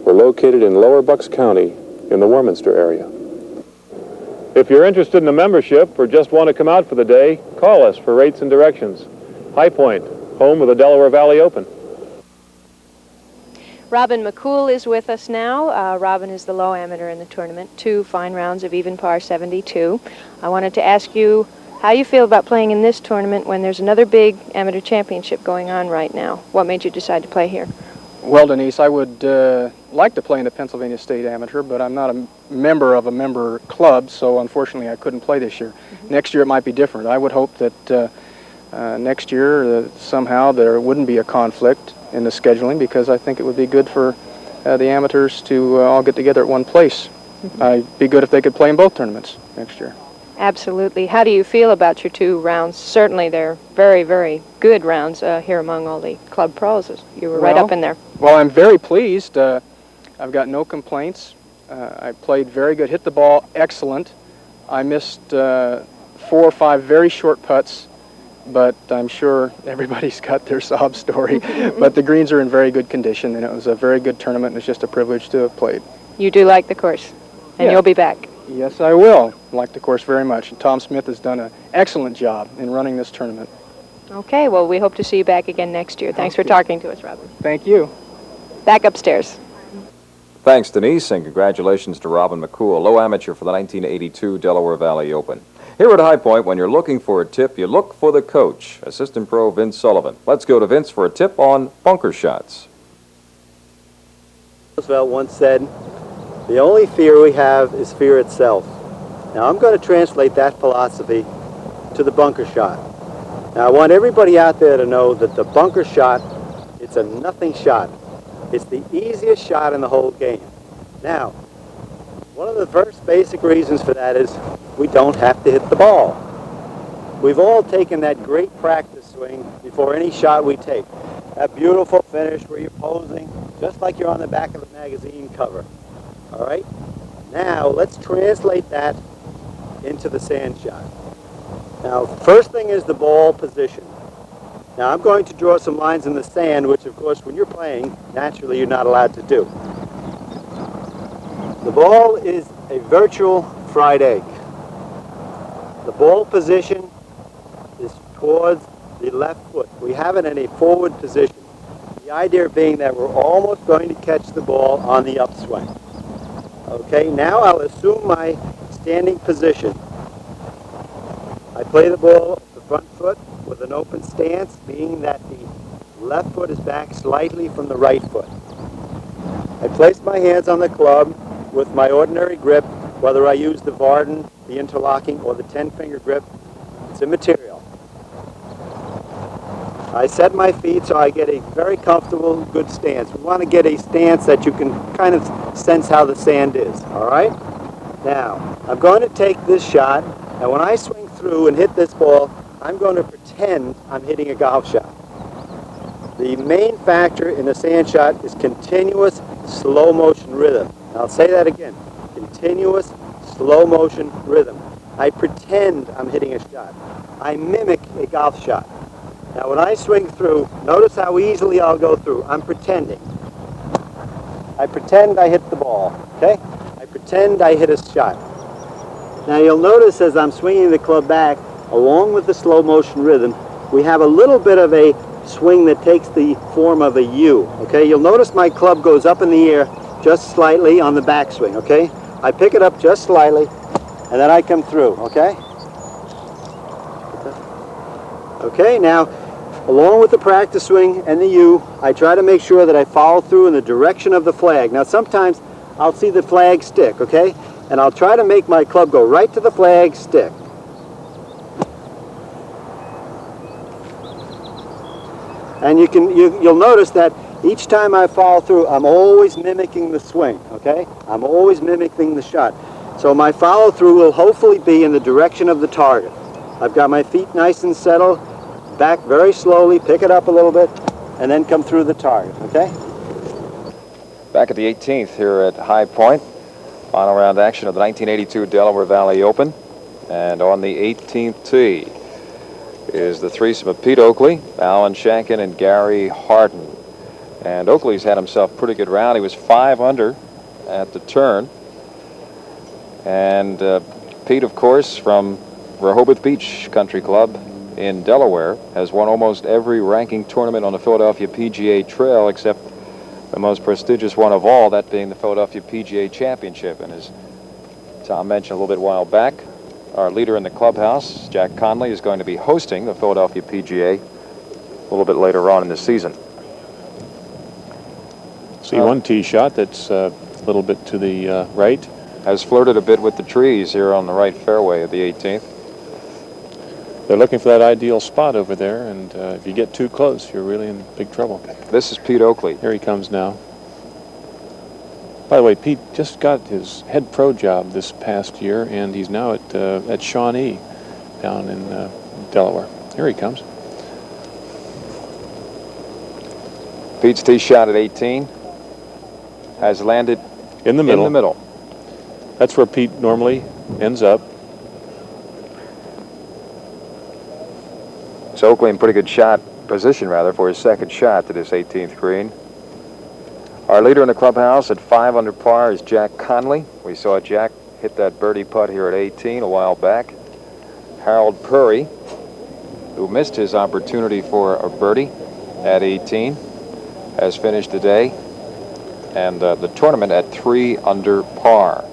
We're located in Lower Bucks County in the Warminster area. If you're interested in a membership or just want to come out for the day, call us for rates and directions. High Point, home of the Delaware Valley Open. Robin McCool is with us now. Robin is the low amateur in the tournament. 2 fine rounds of even par 72. I wanted to ask you how you feel about playing in this tournament when there's another big amateur championship going on right now. What made you decide to play here? Well, Denise, I would like to play in the Pennsylvania State Amateur, but I'm not a member of a member club, so unfortunately I couldn't play this year. Mm-hmm. Next year it might be different. I would hope that next year somehow there wouldn't be a conflict in the scheduling, because I think it would be good for the amateurs to all get together at one place. Mm-hmm. It'd be good if they could play in both tournaments next year. Absolutely. How do you feel about your 2 rounds? Certainly they're very, very good rounds here among all the club pros. You were right up in there. Well, I'm very pleased. I've got no complaints. I played very good, hit the ball excellent. I missed 4 or 5 very short putts, but I'm sure everybody's got their sob story. But the greens are in very good condition, and it was a very good tournament, and it's just a privilege to have played. You do like the course, and you'll be back. Yes, I will. I like the course very much. And Tom Smith has done an excellent job in running this tournament. Okay, well, we hope to see you back again next year. Thanks for talking to us, Robin. Thank you. Back upstairs. Thanks, Denise, and congratulations to Robin McCool, low amateur for the 1982 Delaware Valley Open. Here at High Point, when you're looking for a tip, you look for the coach, Assistant Pro Vince Sullivan. Let's go to Vince for a tip on bunker shots. Roosevelt once said, "The only fear we have is fear itself." Now I'm going to translate that philosophy to the bunker shot. Now I want everybody out there to know that the bunker shot, it's a nothing shot. It's the easiest shot in the whole game. Now, one of the first basic reasons for that is we don't have to hit the ball. We've all taken that great practice swing before any shot we take. That beautiful finish where you're posing just like you're on the back of a magazine cover. All right? Now, let's translate that into the sand shot. Now, first thing is the ball position. Now, I'm going to draw some lines in the sand, which, of course, when you're playing, naturally, you're not allowed to do. The ball is a virtual fried egg. The ball position is towards the left foot. We have it in a forward position. The idea being that we're almost going to catch the ball on the upswing. Okay, now I'll assume my standing position. I play the ball off the front foot with an open stance, being that the left foot is back slightly from the right foot. I place my hands on the club with my ordinary grip, whether I use the Varden, the interlocking, or the 10-finger grip. It's immaterial. I set my feet so I get a very comfortable, good stance. We want to get a stance that you can kind of sense how the sand is, all right? Now, I'm going to take this shot, and when I swing through and hit this ball, I'm going to pretend I'm hitting a golf shot. The main factor in the sand shot is continuous slow motion rhythm. I'll say that again. Continuous slow motion rhythm. I pretend I'm hitting a shot. I mimic a golf shot. Now when I swing through, notice how easily I'll go through. I'm pretending. I pretend I hit the ball, okay? I pretend I hit a shot. Now you'll notice as I'm swinging the club back, along with the slow motion rhythm, we have a little bit of a swing that takes the form of a U, okay? You'll notice my club goes up in the air just slightly on the backswing, okay? I pick it up just slightly, and then I come through, okay? Okay, now, along with the practice swing and the U, I try to make sure that I follow through in the direction of the flag. Now, sometimes I'll see the flag stick, okay? And I'll try to make my club go right to the flag stick. And you'll notice that each time I follow through, I'm always mimicking the swing, okay? I'm always mimicking the shot. So my follow through will hopefully be in the direction of the target. I've got my feet nice and settled, back very slowly, pick it up a little bit, and then come through the target, okay? Back at the 18th here at High Point. Final round action of the 1982 Delaware Valley Open. And on the 18th tee is the threesome of Pete Oakley, Alan Shankin, and Gary Harden. And Oakley's had himself a pretty good round. He was 5 under at the turn. And Pete, of course, from Rehoboth Beach Country Club in Delaware, has won almost every ranking tournament on the Philadelphia PGA Trail except the most prestigious one of all, that being the Philadelphia PGA Championship. And as Tom mentioned a little bit while back, our leader in the clubhouse, Jack Conley, is going to be hosting the Philadelphia PGA a little bit later on in the season. See one tee shot that's a little bit to the right. Has flirted a bit with the trees here on the right fairway of the 18th. They're looking for that ideal spot over there, and if you get too close, you're really in big trouble. This is Pete Oakley. Here he comes now. By the way, Pete just got his head pro job this past year, and he's now at Shawnee down in Delaware. Here he comes. Pete's tee shot at 18 has landed in the middle. In the middle. That's where Pete normally ends up. So Oakley in pretty good position for his second shot to this 18th green. Our leader in the clubhouse at 5 under par is Jack Conley. We saw Jack hit that birdie putt here at 18 a while back. Harold Purry, who missed his opportunity for a birdie at 18, has finished the day and the tournament at 3 under par.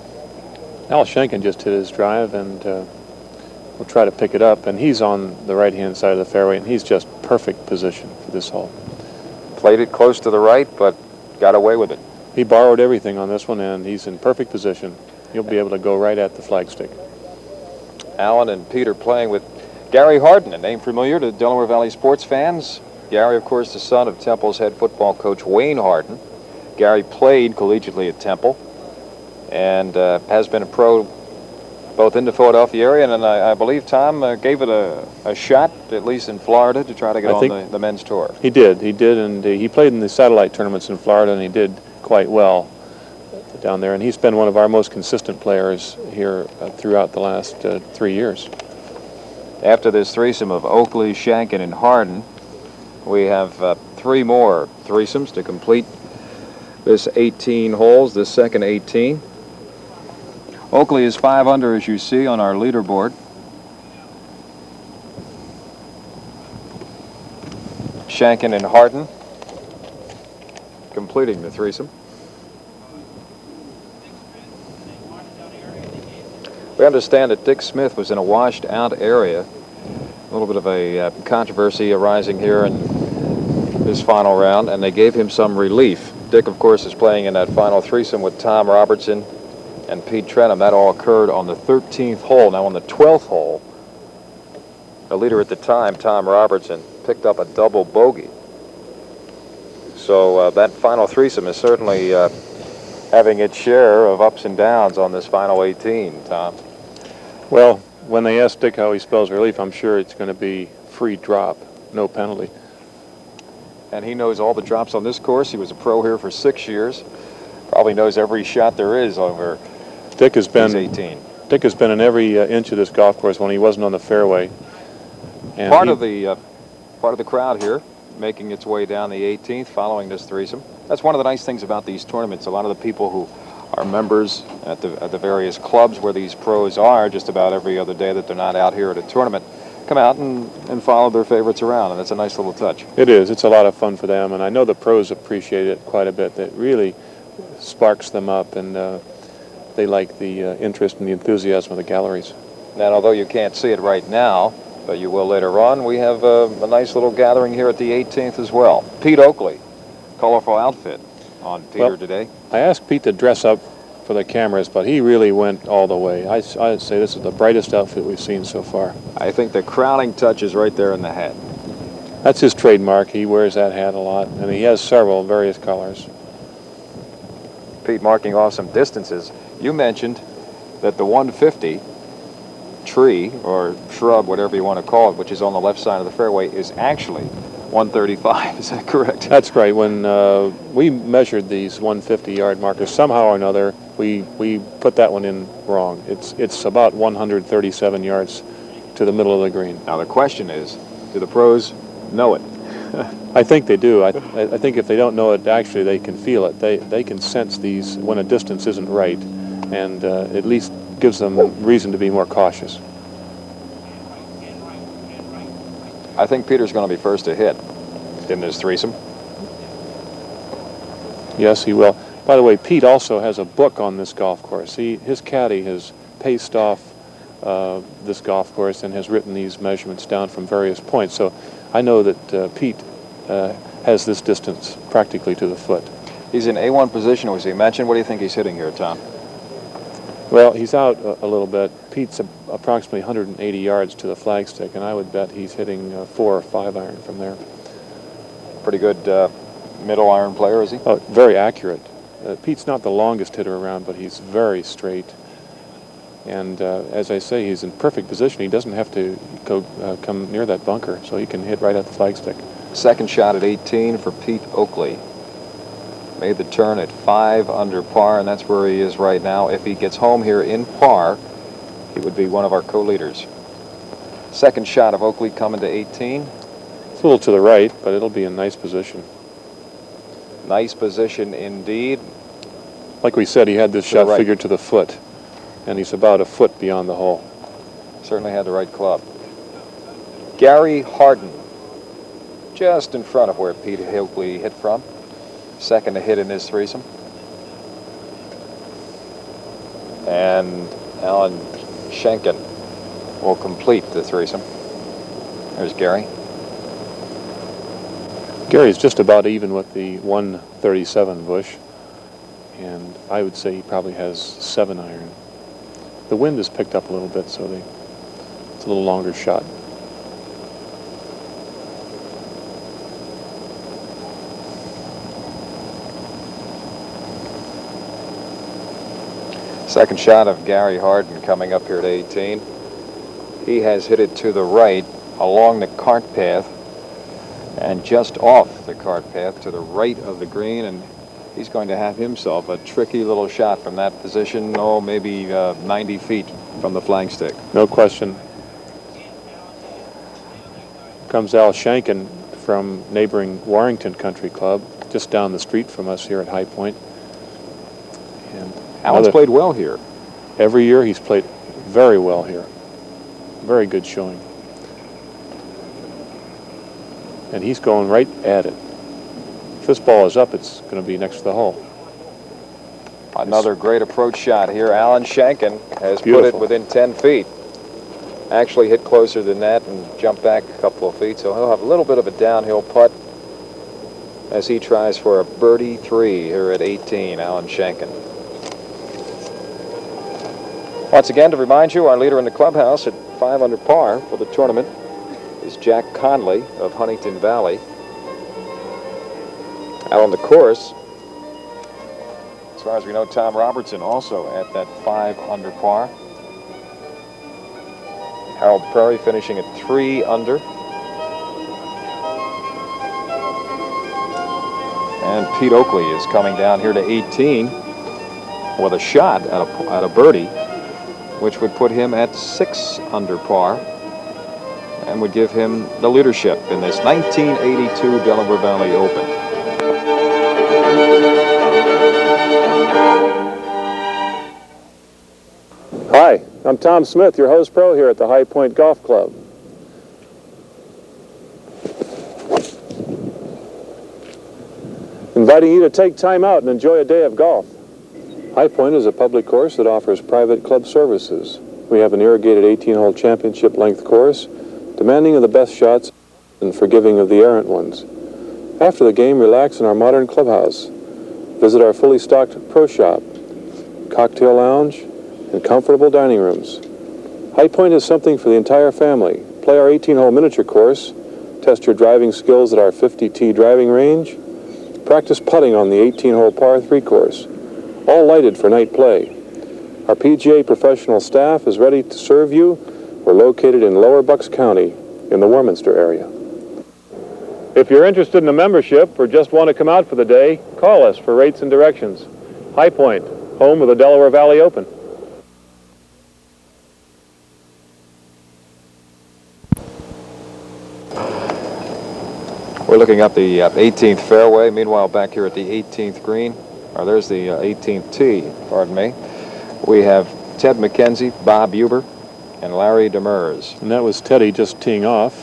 Al Shankin just hit his drive, and we'll try to pick it up, and he's on the right-hand side of the fairway, and he's just perfect position for this hole. Played it close to the right, but got away with it. He borrowed everything on this one, and he's in perfect position. He'll be able to go right at the flagstick. Alan and Peter playing with Gary Harden, a name familiar to Delaware Valley sports fans. Gary, of course, the son of Temple's head football coach Wayne Harden. Gary played collegiately at Temple and has been a pro both in the Philadelphia area, and I believe Tom gave it a shot, at least in Florida, to try to get on the men's tour. He did, and he played in the satellite tournaments in Florida, and he did quite well down there, and he's been one of our most consistent players here throughout the last 3 years. After this threesome of Oakley, Shankin, and Harden, we have 3 more threesomes to complete this 18 holes, this second 18. Oakley is 5 under, as you see, on our leaderboard. Shankin and Harden completing the threesome. We understand that Dick Smith was in a washed-out area. A little bit of a controversy arising here in this final round, and they gave him some relief. Dick, of course, is playing in that final threesome with Tom Robertson and Pete Trenum. That all occurred on the 13th hole. Now on the 12th hole, the leader at the time, Tom Robertson, picked up a double bogey. So that final threesome is certainly having its share of ups and downs on this final 18, Tom. Well, when they ask Dick how he spells relief, I'm sure it's going to be free drop, no penalty. And he knows all the drops on this course. He was a pro here for 6 years. Probably knows every shot there is over Dick has been 18. Dick has been in every inch of this golf course when he wasn't on the fairway. And part of the crowd here making its way down the 18th following this threesome. That's one of the nice things about these tournaments. A lot of the people who our members at the various clubs where these pros are just about every other day that they're not out here at a tournament come out and follow their favorites around, and that's a nice little touch. It is. It's a lot of fun for them, and I know the pros appreciate it quite a bit. It really sparks them up, and they like the interest and the enthusiasm of the galleries. And although you can't see it right now, but you will later on, we have a nice little gathering here at the 18th as well. Pete Oakley, colorful outfit on Peter today. I asked Pete to dress up for the cameras, but he really went all the way. I'd say this is the brightest outfit we've seen so far. I think the crowning touch is right there in the hat. That's his trademark. He wears that hat a lot, and he has several various colors. Pete marking off some distances. You mentioned that the 150 tree or shrub, whatever you want to call it, which is on the left side of the fairway, is actually 135. Is that correct? That's right. When we measured these 150-yard markers, somehow or another, we put that one in wrong. It's about 137 yards to the middle of the green. Now the question is, do the pros know it? I think they do. I think if they don't know it, actually they can feel it. They can sense these when a distance isn't right, and at least gives them reason to be more cautious. I think Peter's going to be first to hit in this threesome. Yes, he will. By the way, Pete also has a book on this golf course. His caddy has paced off this golf course and has written these measurements down from various points. So I know that Pete has this distance practically to the foot. He's in A1 position, as he mentioned. What do you think he's hitting here, Tom? Well, he's out a little bit. Pete's approximately 180 yards to the flagstick, and I would bet he's hitting 4 or 5 iron from there. Pretty good middle iron player, is he? Oh, very accurate. Pete's not the longest hitter around, but he's very straight. And as I say, he's in perfect position. He doesn't have to come near that bunker, so he can hit right at the flagstick. Second shot at 18 for Pete Oakley. Made the turn at 5 under par, and that's where he is right now. If he gets home here in par, he would be one of our co-leaders. Second shot of Oakley coming to 18. It's a little to the right, but it'll be a nice position. Nice position indeed. Like we said, he had this shot figured to the foot, and he's about a foot beyond the hole. Certainly had the right club. Gary Harden, just in front of where Pete Oakley hit from. Second to hit in this threesome. And Alan Schenken will complete the threesome. There's Gary. Gary's just about even with the 137 bush, and I would say he probably has 7 iron. The wind has picked up a little bit, so it's a little longer shot. Second shot of Gary Harden coming up here at 18. He has hit it to the right along the cart path and just off the cart path to the right of the green, and he's going to have himself a tricky little shot from that position, maybe 90 feet from the flagstick. No question. Comes Al Schenken from neighboring Warrington Country Club, just down the street from us here at High Point. And Alan's played well here. Every year he's played very well here. Very good showing. And he's going right at it. If this ball is up, it's going to be next to the hole. Another great approach shot here. Alan Schenken has Beautiful. put it within 10 feet. Actually hit closer than that and jumped back a couple of feet, so he'll have a little bit of a downhill putt as he tries for a birdie 3 here at 18, Alan Schenken. Once again, to remind you, our leader in the clubhouse at 5 under par for the tournament is Jack Conley of Huntington Valley. Out on the course, as far as we know, Tom Robertson also at that 5 under par. Harold Perry finishing at 3 under. And Pete Oakley is coming down here to 18 with a shot at a birdie, which would put him at 6 under par and would give him the leadership in this 1982 Delaware Valley Open. Hi, I'm Tom Smith, your host pro here at the High Point Golf Club. Inviting you to take time out and enjoy a day of golf. High Point is a public course that offers private club services. We have an irrigated 18-hole championship length course, demanding of the best shots and forgiving of the errant ones. After the game, relax in our modern clubhouse. Visit our fully stocked pro shop, cocktail lounge, and comfortable dining rooms. High Point is something for the entire family. Play our 18-hole miniature course, test your driving skills at our 50-tee driving range, practice putting on the 18-hole par 3 course, all lighted for night play. Our PGA professional staff is ready to serve you. We're located in Lower Bucks County in the Warminster area. If you're interested in a membership or just want to come out for the day, call us for rates and directions. High Point, home of the Delaware Valley Open. We're looking up the 18th fairway. Meanwhile, back here at the 18th green, or there's the 18th tee, pardon me, we have Ted McKenzie, Bob Huber, and Larry Demers. And that was Teddy just teeing off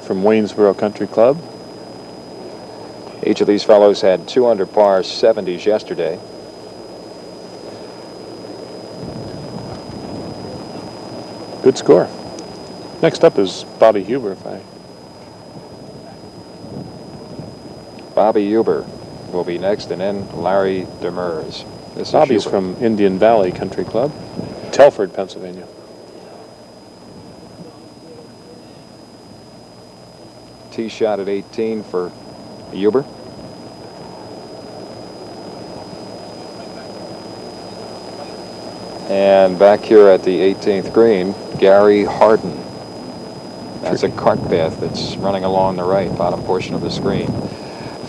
from Waynesboro Country Club. Each of these fellows had 2 under par 70s yesterday. Good score. Next up is Bobby Huber. Bobby Huber will be next, and then Larry Demers. This is Bobby's Huber. from Indian Valley Country Club, Telford, Pennsylvania. Tee shot at 18 for Huber. And back here at the 18th green, Gary Harden. That's a cart path that's running along the right, bottom portion of the screen.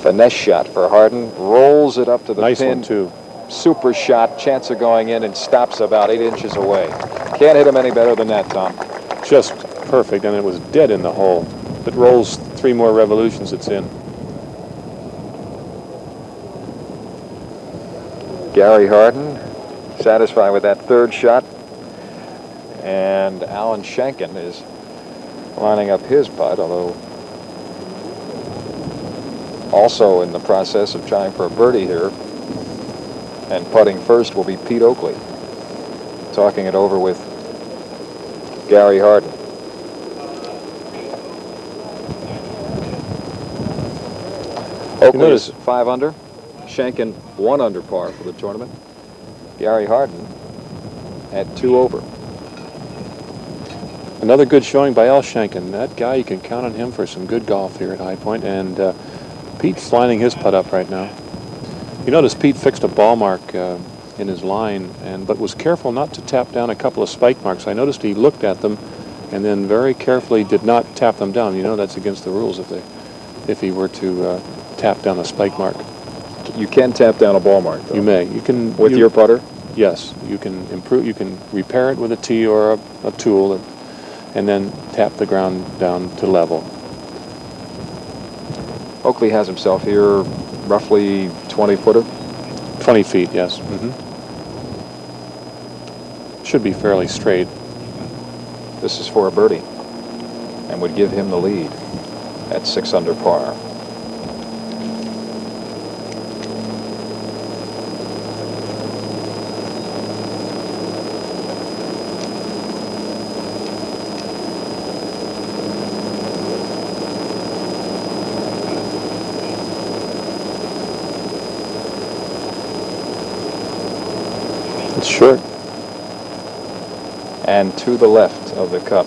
Finesse shot for Harden, rolls it up to the nice pin. One, too. Super shot, chance of going in, and stops about 8 inches away. Can't hit him any better than that, Tom. Just perfect, and it was dead in the hole. If it rolls 3 more revolutions, it's in. Gary Harden satisfied with that 3rd shot. And Alan Shankin is lining up his putt, although also in the process of trying for a birdie here. And putting first will be Pete Oakley, talking it over with Gary Harden. Oakley is 5 under. Shankin 1 under par for the tournament. Gary Harden at 2 over. Another good showing by Al Shankin. That guy, you can count on him for some good golf here at High Point. And Pete's lining his putt up right now. You notice Pete fixed a ball mark in his line, but was careful not to tap down a couple of spike marks. I noticed he looked at them and then very carefully did not tap them down. You know that's against the rules if he were to tap down a spike mark. You can tap down a ball mark, though. You may. You can with your putter. Yes, you can improve. You can repair it with a tee or a tool, and then tap the ground down to level. Oakley has himself here roughly 20-footer. 20 feet, yes. Should be fairly straight. This is for a birdie, and would give him the lead at 6 under par. It's short. And to the left of the cup.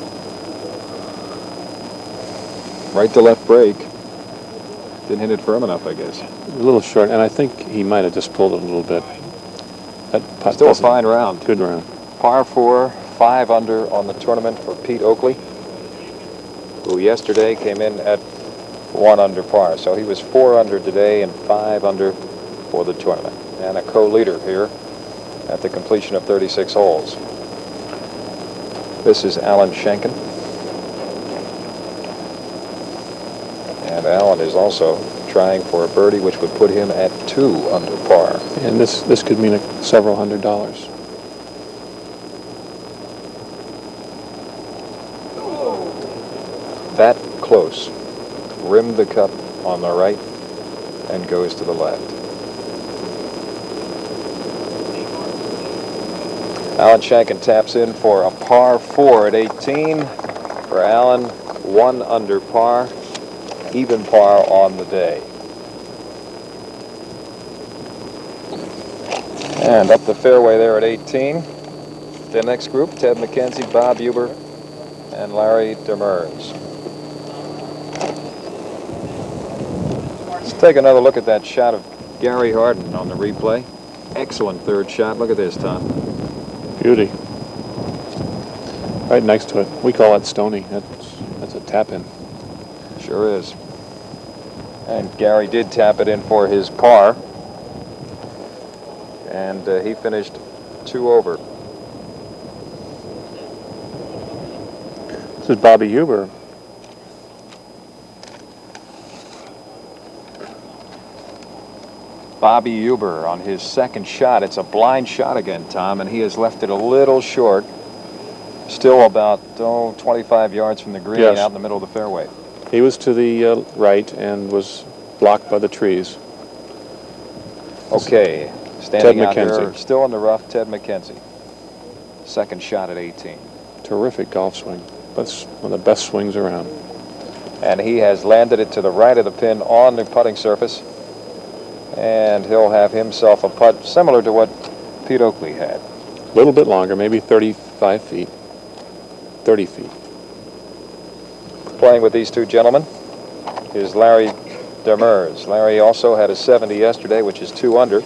Right to left break. Didn't hit it firm enough, I guess. A little short, and I think he might have just pulled it a little bit. That putt Still a fine round. Good round. Par 4, 5 under on the tournament for Pete Oakley, who yesterday came in at 1 under par. So he was 4 under today and 5 under for the tournament. And a co-leader here at the completion of 36 holes. This is Alan Shankin. And Alan is also trying for a birdie, which would put him at 2 under par. And this could mean several $100s. that close. Rimmed the cup on the right and goes to the left. Alan Shankin taps in for a par 4 at 18. For Alan, 1 under par, even par on the day. And up the fairway there at 18. The next group, Ted McKenzie, Bob Huber, and Larry Demers. Let's take another look at that shot of Gary Harden on the replay. Excellent third shot. Look at this, Tom. Beauty. Right next to it. We call it Stony. That's a tap-in. Sure is. And Gary did tap it in for his par. And he finished 2 over. This is Bobby Huber. Bobby Huber on his second shot. It's a blind shot again, Tom, and he has left it a little short. Still about 25 yards from the green, yes, out in the middle of the fairway. He was to the right and was blocked by the trees. Okay, standing Ted out McKenzie. here, still in the rough, Ted McKenzie. Second shot at 18. Terrific golf swing. That's one of the best swings around. And he has landed it to the right of the pin on the putting surface. And he'll have himself a putt similar to what Pete Oakley had. A little bit longer, maybe 35 feet. 30 feet. Playing with these two gentlemen is Larry Demers. Larry also had a 70 yesterday, which is 2 under.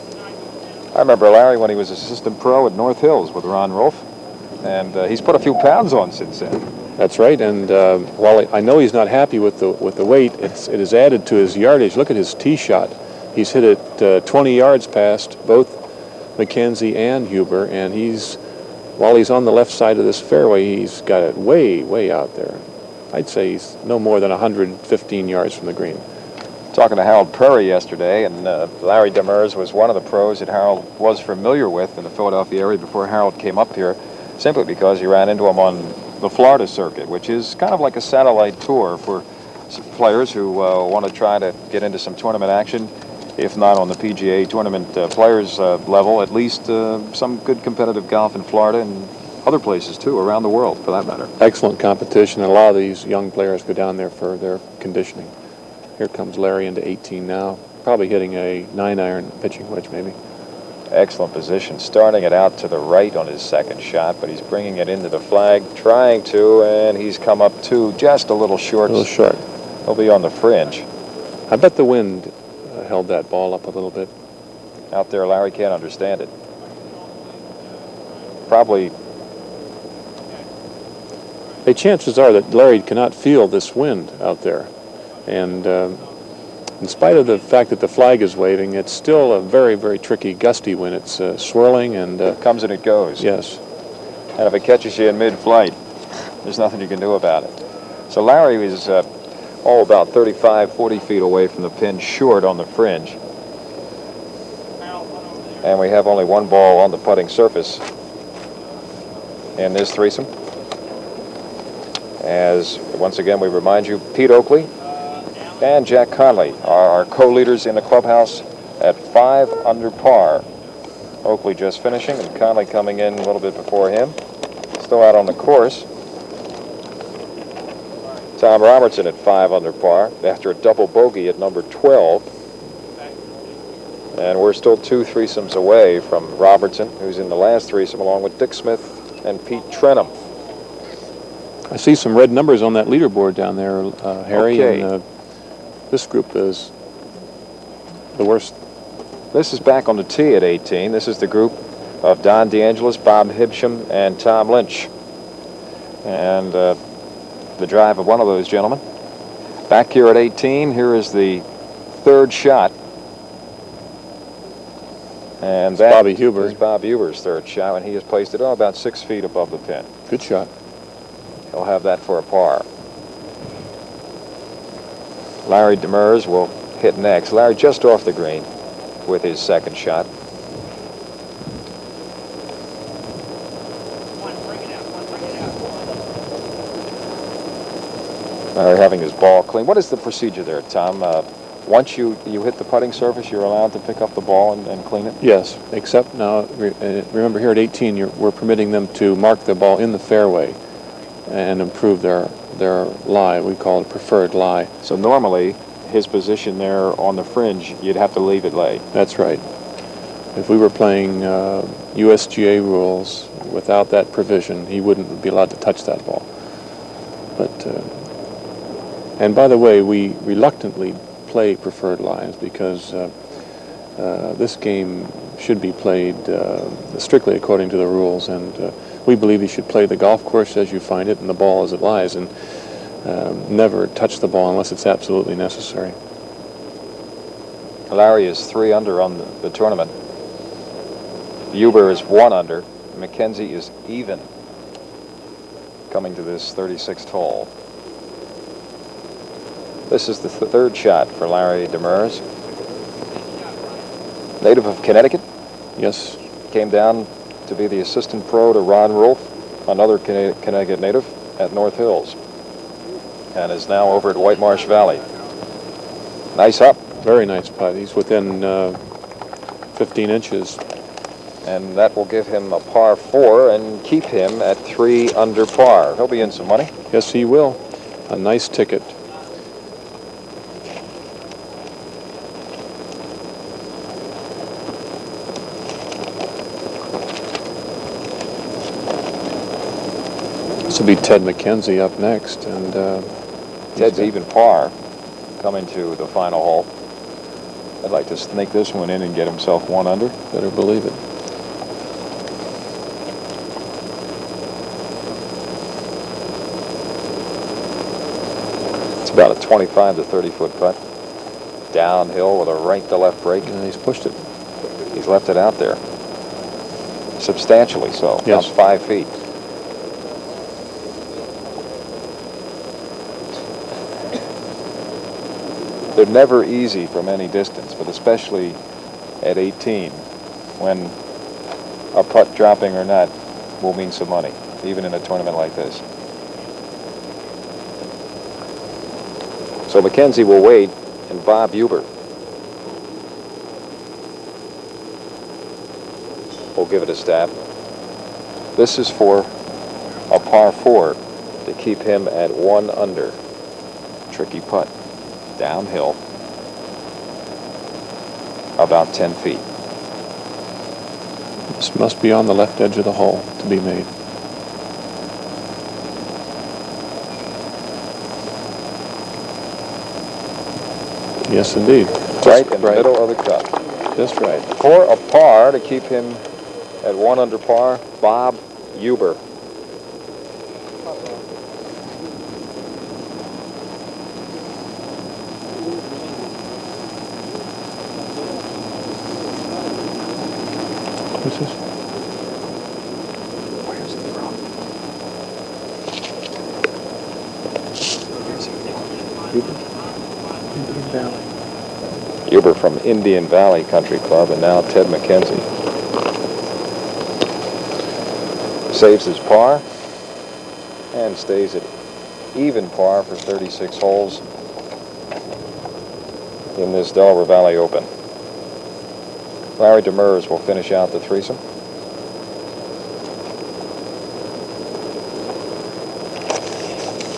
I remember Larry when he was assistant pro at North Hills with Ron Rolfe. And he's put a few pounds on since then. That's right, and while I know he's not happy with the weight, it has added to his yardage. Look at his tee shot. He's hit it 20 yards past both McKenzie and Huber, and while he's on the left side of this fairway, he's got it way, way out there. I'd say he's no more than 115 yards from the green. Talking to Harold Perry yesterday, and Larry Demers was one of the pros that Harold was familiar with in the Philadelphia area before Harold came up here, simply because he ran into him on the Florida circuit, which is kind of like a satellite tour for players who want to try to get into some tournament action. If not on the PGA tournament players level, at least some good competitive golf in Florida and other places too, around the world for that matter. Excellent competition, and a lot of these young players go down there for their conditioning. Here comes Larry into 18 now, probably hitting a 9-iron pitching wedge maybe. Excellent position, starting it out to the right on his second shot, but he's bringing it into the flag, trying to, and he's come up to just a little short. A little short. He'll be on the fringe. I bet the wind held that ball up a little bit. Out there, Larry can't understand it. Probably. The chances are that Larry cannot feel this wind out there. And in spite of the fact that the flag is waving, it's still a very, very tricky, gusty wind. It's swirling and... comes and it goes. Yes. And if it catches you in mid-flight, there's nothing you can do about it. So Larry was about 35, 40 feet away from the pin, short on the fringe. And we have only one ball on the putting surface in this threesome. As, once again, we remind you, Pete Oakley and Jack Conley are our co-leaders in the clubhouse at 5 under par. Oakley just finishing and Conley coming in a little bit before him. Still out on the course. Tom Robertson at 5 under par after a double bogey at number 12. And we're still 2 threesomes away from Robertson, who's in the last threesome along with Dick Smith and Pete Trenum. I see some red numbers on that leaderboard down there, Harry. Okay. And this group is the worst. This is back on the tee at 18. This is the group of Don DeAngelis, Bob Hibsham, and Tom Lynch. And the drive of one of those gentlemen. Back here at 18, here is the third shot. And that Bobby Huber. is Bob Huber's third shot, and he has placed it about 6 feet above the pin. Good shot. He'll have that for a par. Larry Demers will hit next. Larry just off the green with his second shot. Having his ball clean. What is the procedure there, Tom? Once you hit the putting surface, you're allowed to pick up the ball and clean it? Yes, except now, remember here at 18, we're permitting them to mark the ball in the fairway and improve their lie. We call it preferred lie. So normally, his position there on the fringe, you'd have to leave it lay. That's right. If we were playing USGA rules without that provision, he wouldn't be allowed to touch that ball. But, and by the way, we reluctantly play preferred lies because this game should be played strictly according to the rules, and we believe you should play the golf course as you find it and the ball as it lies, and never touch the ball unless it's absolutely necessary. Larry is 3 under on the tournament. Huber is 1 under. McKenzie is even coming to this 36th hole. This is the third shot for Larry Demers. Native of Connecticut. Yes. Came down to be the assistant pro to Ron Rolfe, another Connecticut native, at North Hills, and is now over at White Marsh Valley. Nice up. Very nice putt. He's within 15 inches. And that will give him a par 4 and keep him at 3 under par. He'll be in some money. Yes, he will. A nice ticket. This will be Ted McKenzie up next, and Ted's even par coming to the final hole. I'd like to sneak this one in and get himself 1 under. Better believe it. It's about a 25 to 30 foot putt. Downhill with a right to left break. And he's pushed it. He's left it out there. Substantially so. Yes. About 5 feet. They're never easy from any distance, but especially at 18, when a putt dropping or not will mean some money, even in a tournament like this. So McKenzie will wait, and Bob Huber will give it a stab. This is for a par 4 to keep him at 1 under. Tricky putt. Downhill. About 10 feet. This must be on the left edge of the hole to be made. Yes, indeed. Right in the middle of the cup. Just right. For a par to keep him at 1 under par, Bob Huber. What's this? Where's he from? Indian Valley. Huber from Indian Valley Country Club, and now Ted McKenzie. Saves his par and stays at even par for 36 holes in this Delaware Valley Open. Larry Demers will finish out the threesome.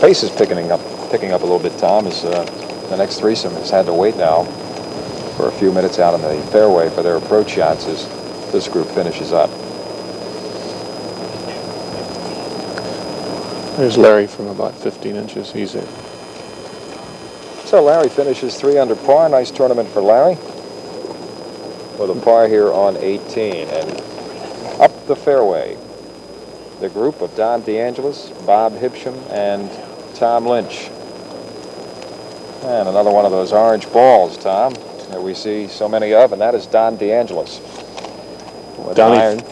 Pace is picking up a little bit, Tom, as the next threesome has had to wait now for a few minutes out on the fairway for their approach shots as this group finishes up. There's Larry from about 15 inches. He's in. So Larry finishes 3 under par. Nice tournament for Larry, with a par here on 18. And up the fairway, the group of Don DeAngelis, Bob Hibsham, and Tom Lynch. And another one of those orange balls, Tom, that we see so many of, and that is Don DeAngelis. With iron.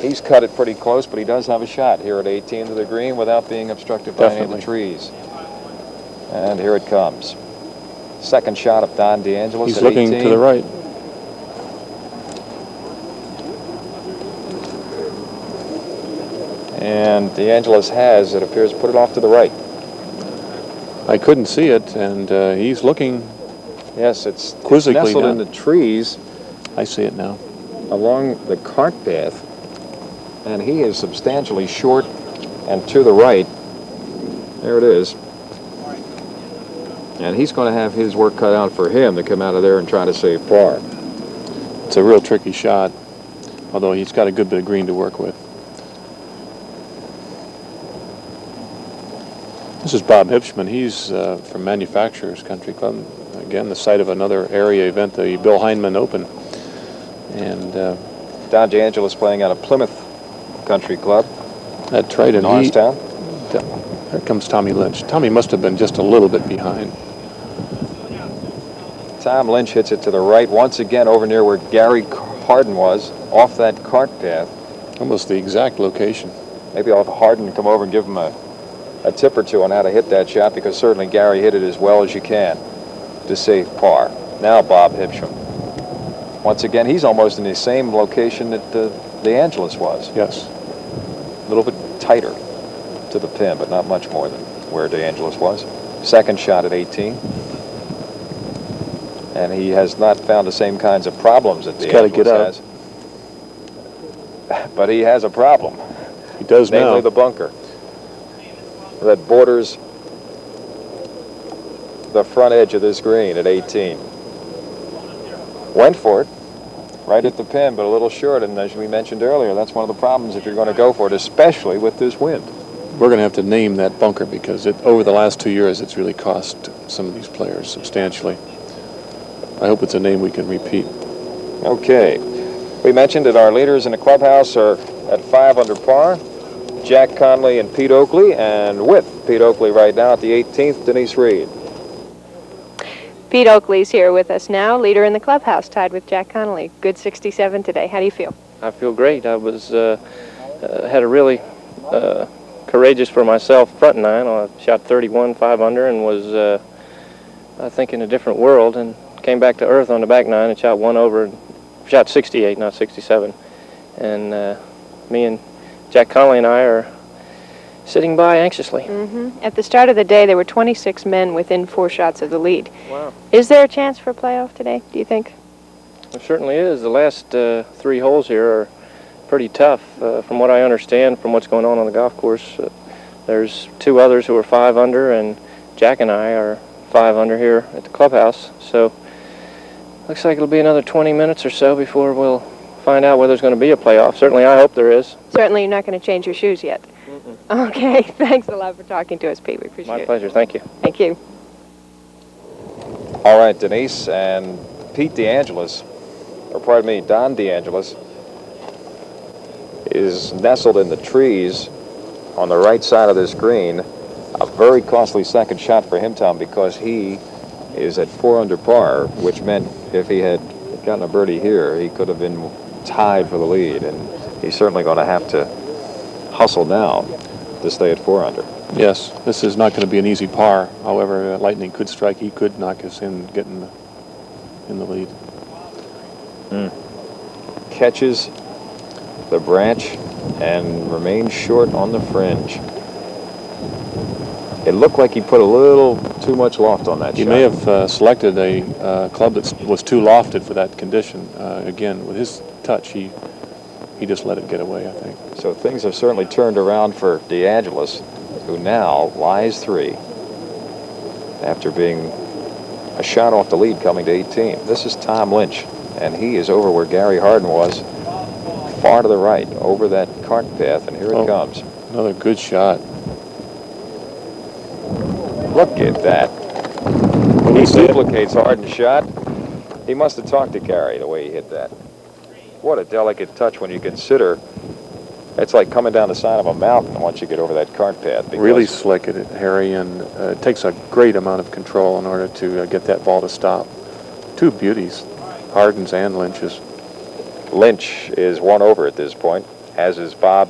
He's cut it pretty close, but he does have a shot here at 18 to the green without being obstructed by any of the trees. And here it comes. Second shot of Don DeAngelis. He's at looking 18. to the right. And DeAngelis has, it appears, put it off to the right. I couldn't see it, and he's looking. Yes, it's Quizzically nestled in down. the trees I see it now. along the cart path, and he is substantially short and to the right. There it is. And he's going to have his work cut out for him to come out of there and try to save par. It's a real tricky shot, although he's got a good bit of green to work with. This is Bob Hipschman. He's from Manufacturers Country Club. Again, the site of another area event, the Bill Heinman Open. And Don DeAngelis playing out of Plymouth Country Club. that's right. And Norristown. There comes Tommy Lynch. Tommy must have been just a little bit behind. Tom Lynch hits it to the right once again over near where Gary Harden was, off that cart path. Almost the exact location. Maybe I'll have Harden come over and give him a tip or two on how to hit that shot, because certainly Gary hit it as well as you can to save par. Now Bob Hipschman. Once again, he's almost in the same location that DeAngelis was. Yes. A little bit tighter to the pin, but not much more than where DeAngelis was. Second shot at 18. And he has not found the same kinds of problems that DeAngelis has. But he has a problem. He does now. Namely the bunker that borders the front edge of this green at 18. Went for it, right at the pin, but a little short. And as we mentioned earlier, that's one of the problems if you're going to go for it, especially with this wind. We're going to have to name that bunker because over the last 2 years, it's really cost some of these players substantially. I hope it's a name we can repeat. Okay. We mentioned that our leaders in the clubhouse are at 5 under par. Jack Conley and Pete Oakley, and with Pete Oakley right now at the 18th, Denise Reed. Pete Oakley's here with us now, leader in the clubhouse, tied with Jack Connolly. Good 67 today. How do you feel? I feel great. I was had a really courageous for myself front nine. I shot 31, 5 under, and was I think in a different world, and came back to earth on the back nine and shot one over. Shot 68, not 67. And me and Jack Connolly and I are sitting by anxiously. At the start of the day, there were 26 men within 4 shots of the lead. Wow. Is there a chance for a playoff today, do you think? There certainly is. The last 3 holes here are pretty tough. From what I understand, from what's going on the golf course, there's 2 others who are 5 under, and Jack and I are 5 under here at the clubhouse. So looks like it'll be another 20 minutes or so before we'll find out whether there's going to be a playoff. Certainly, I hope there is. Certainly, you're not going to change your shoes yet. Okay, thanks a lot for talking to us, Pete. We appreciate it. My pleasure. Thank you. Thank you. All right, Denise and Pete DeAngelis, or pardon me, Don DeAngelis, is nestled in the trees on the right side of this green. A very costly second shot for him, Tom, because he is at 4 under par, which meant if he had gotten a birdie here, he could have been tied for the lead, and he's certainly going to have to hustle now to stay at 4 under. Yes, this is not going to be an easy par. However, lightning could strike. He could knock us in, get in the lead. Catches the branch and remains short on the fringe. It looked like he put a little too much loft on that shot. He may have selected a club that was too lofted for that condition. Again, with his touch, he just let it get away, I think. So things have certainly turned around for DeAngelis, who now lies 3 after being a shot off the lead coming to 18. This is Tom Lynch, and he is over where Gary Harden was, far to the right, over that cart path, and here it comes. Another good shot. Look at that. He duplicates Harden's shot. He must have talked to Gary the way he hit that. What a delicate touch when you consider it's like coming down the side of a mountain once you get over that cart path. Really slick at it, Harry, and it takes a great amount of control in order to get that ball to stop. 2 beauties, Harden's and Lynch's. Lynch is 1 over at this point, as is Bob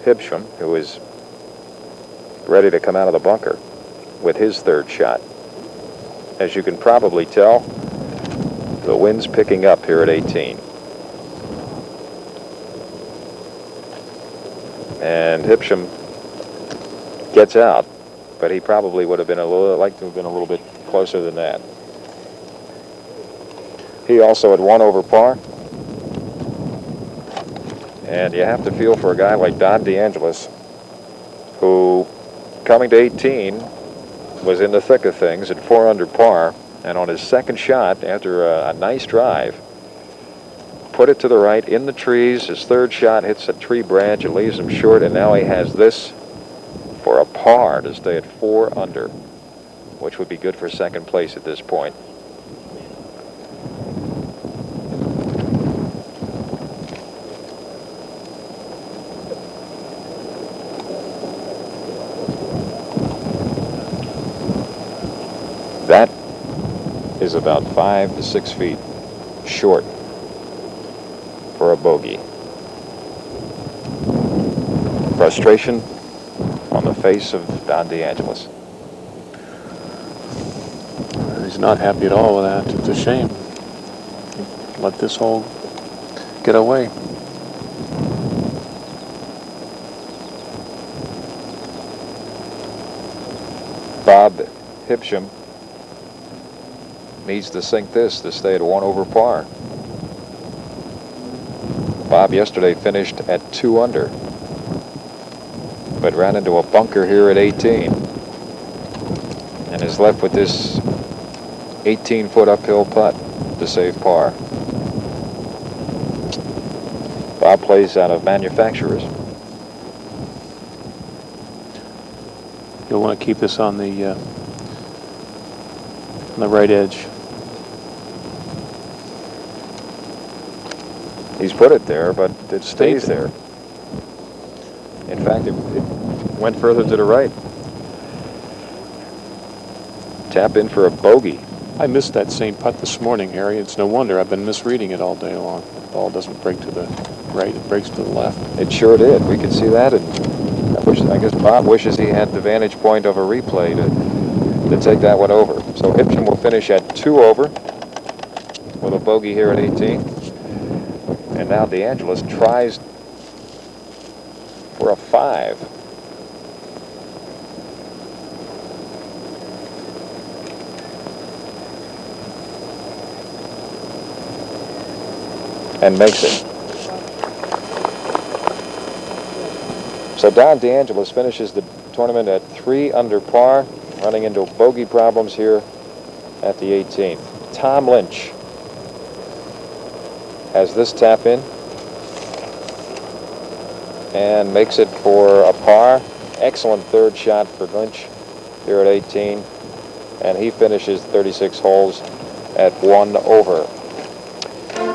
Hipschman, who is ready to come out of the bunker with his 3rd shot. As you can probably tell, the wind's picking up here at 18. And Hipschman gets out but he probably would have been like to have been a little bit closer than that. He also had 1 over par. And you have to feel for a guy like Don DeAngelis, who, coming to 18, was in the thick of things at 4 under par, and on his second shot, after a nice drive, put it to the right in the trees. His third shot hits a tree branch, it leaves him short, and now he has this for a par to stay at 4 under, which would be good for second place at this point. That is about 5 to 6 feet short for a bogey. Frustration on the face of Don DeAngelis. He's not happy at all with that. It's a shame. Let this hole get away. Bob Hipsham needs to sink this to stay at 1 over par. Bob yesterday finished at 2 under, but ran into a bunker here at 18 and is left with this 18-foot uphill putt to save par. Bob plays out of Manufacturers. You'll want to keep this on the right edge. He's put it there, but it stays there. In fact, it went further to the right. Tap in for a bogey. I missed that same putt this morning, Harry. It's no wonder. I've been misreading it all day long. The ball doesn't break to the right, it breaks to the left. It sure did. We could see that, and I guess Bob wishes he had the vantage point of a replay to take that one over. So Hipsham will finish at 2 over with a bogey here at 18. And now DeAngelis tries for a 5. And makes it. So Don DeAngelis finishes the tournament at 3 under par, running into bogey problems here at the 18th. Tom Lynch has this tap in and makes it for a par. Excellent third shot for Lynch here at 18, and he finishes 36 holes at 1 over.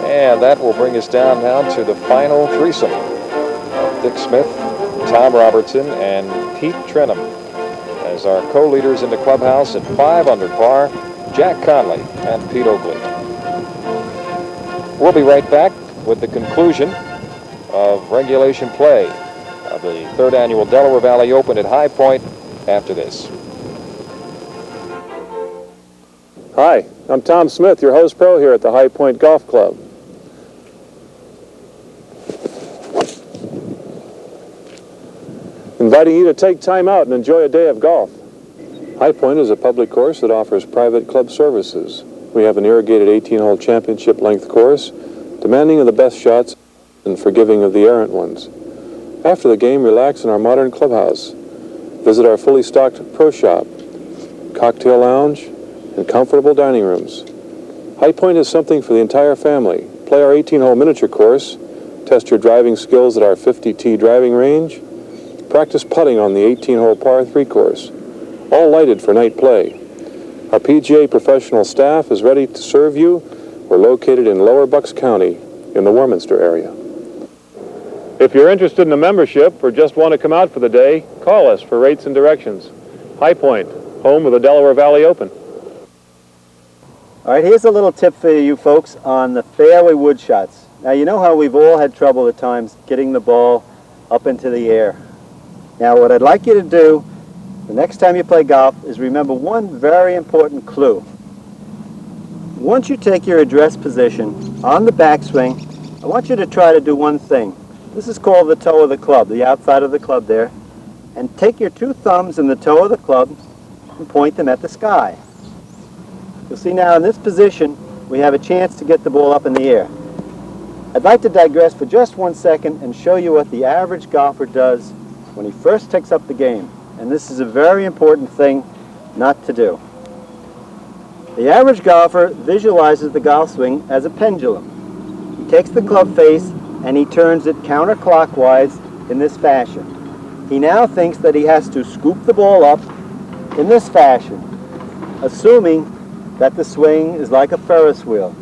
And that will bring us down now to the final threesome of Dick Smith, Tom Robertson, and Pete Trenum as our co-leaders in the clubhouse at 5 under par, Jack Conley and Pete Oakley. We'll be right back with the conclusion of regulation play of the 3rd annual Delaware Valley Open at High Point after this. Hi, I'm Tom Smith, your host pro here at the High Point Golf Club. Inviting you to take time out and enjoy a day of golf. High Point is a public course that offers private club services. We have an irrigated 18-hole championship length course, demanding of the best shots and forgiving of the errant ones. After the game, relax in our modern clubhouse. Visit our fully stocked pro shop, cocktail lounge, and comfortable dining rooms. High Point is something for the entire family. Play our 18-hole miniature course, test your driving skills at our 50-tee driving range, practice putting on the 18-hole par 3 course, all lighted for night play. Our PGA professional staff is ready to serve you. We're located in Lower Bucks County in the Warminster area. If you're interested in a membership or just want to come out for the day, call us for rates and directions. High Point, home of the Delaware Valley Open. All right, here's a little tip for you folks on the fairway wood shots. Now, you know how we've all had trouble at times getting the ball up into the air. Now, what I'd like you to do the next time you play golf is remember one very important clue. Once you take your address position on the backswing, I want you to try to do one thing. This is called the toe of the club, the outside of the club there. and take your two thumbs and the toe of the club and point them at the sky. You'll see now in this position we have a chance to get the ball up in the air. I'd like to digress for just 1 second and show you what the average golfer does when he first takes up the game. And this is a very important thing not to do. The average golfer visualizes the golf swing as a pendulum. He takes the club face and he turns it counterclockwise in this fashion. He now thinks that he has to scoop the ball up in this fashion, assuming that the swing is like a Ferris wheel.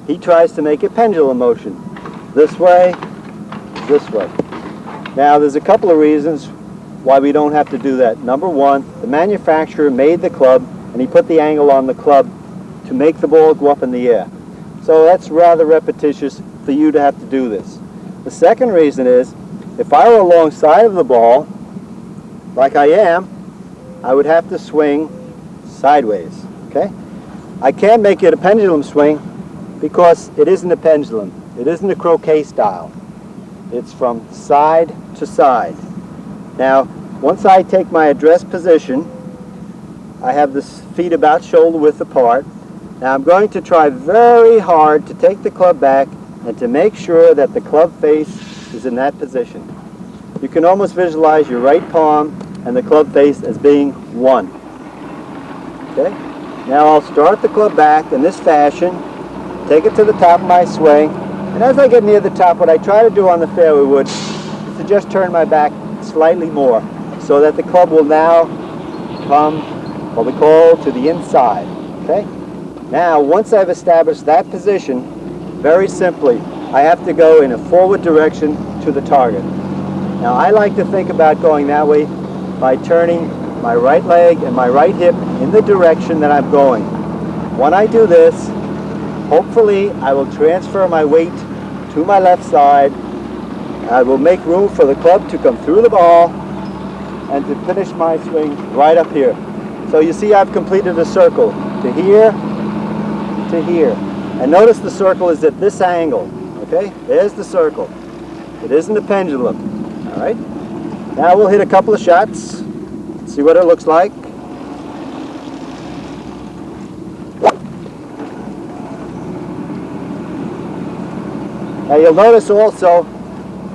He tries to make a pendulum motion. This way, this way. Now, there's a couple of reasons why we don't have to do that. Number one, the manufacturer made the club and he put the angle on the club to make the ball go up in the air. So that's rather repetitious for you to have to do this. The second reason is, if I were alongside of the ball, like I am, I would have to swing sideways, okay? I can't make it a pendulum swing because it isn't a pendulum. It isn't a croquet style. It's from side to side. Now, once I take my address position, I have the feet about shoulder width apart. Now I'm going to try very hard to take the club back and to make sure that the club face is in that position. You can almost visualize your right palm and the club face as being one. Okay? Now I'll start the club back in this fashion, take it to the top of my swing, and as I get near the top, what I try to do on the fairway wood is to just turn my back slightly more so that the club will now come what we call to the inside. Okay? Now, once I've established that position, very simply, I have to go in a forward direction to the target. Now, I like to think about going that way by turning my right leg and my right hip in the direction that I'm going. When I do this, hopefully I will transfer my weight to my left side. I will make room for the club to come through the ball and to finish my swing right up here. So you see I've completed a circle to here, to here. And notice the circle is at this angle, okay? There's the circle. It isn't a pendulum, all right? Now we'll hit a couple of shots, see what it looks like. Now you'll notice also,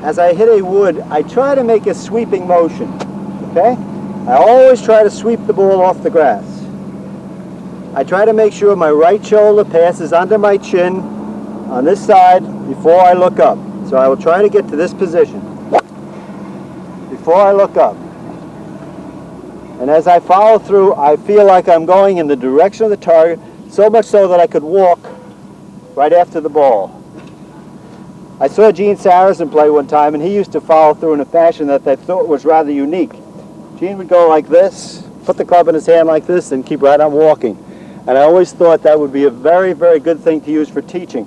as I hit a wood, I try to make a sweeping motion, okay? I always try to sweep the ball off the grass. I try to make sure my right shoulder passes under my chin on this side before I look up. So I will try to get to this position before I look up. And as I follow through, I feel like I'm going in the direction of the target, so much so that I could walk right after the ball. I saw Gene Saracen play one time, and he used to follow through in a fashion that they thought was rather unique. Gene would go like this, put the club in his hand like this, and keep right on walking. And I always thought that would be a very, very good thing to use for teaching.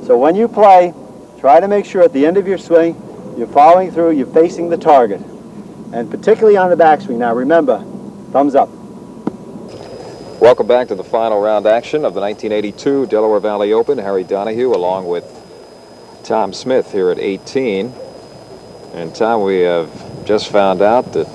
So when you play, try to make sure at the end of your swing, you're following through, you're facing the target. And particularly on the backswing. Now remember, thumbs up. Welcome back to the final round action of the 1982 Delaware Valley Open. Harry Donahue along with Tom Smith here at 18. And Tom, we have just found out that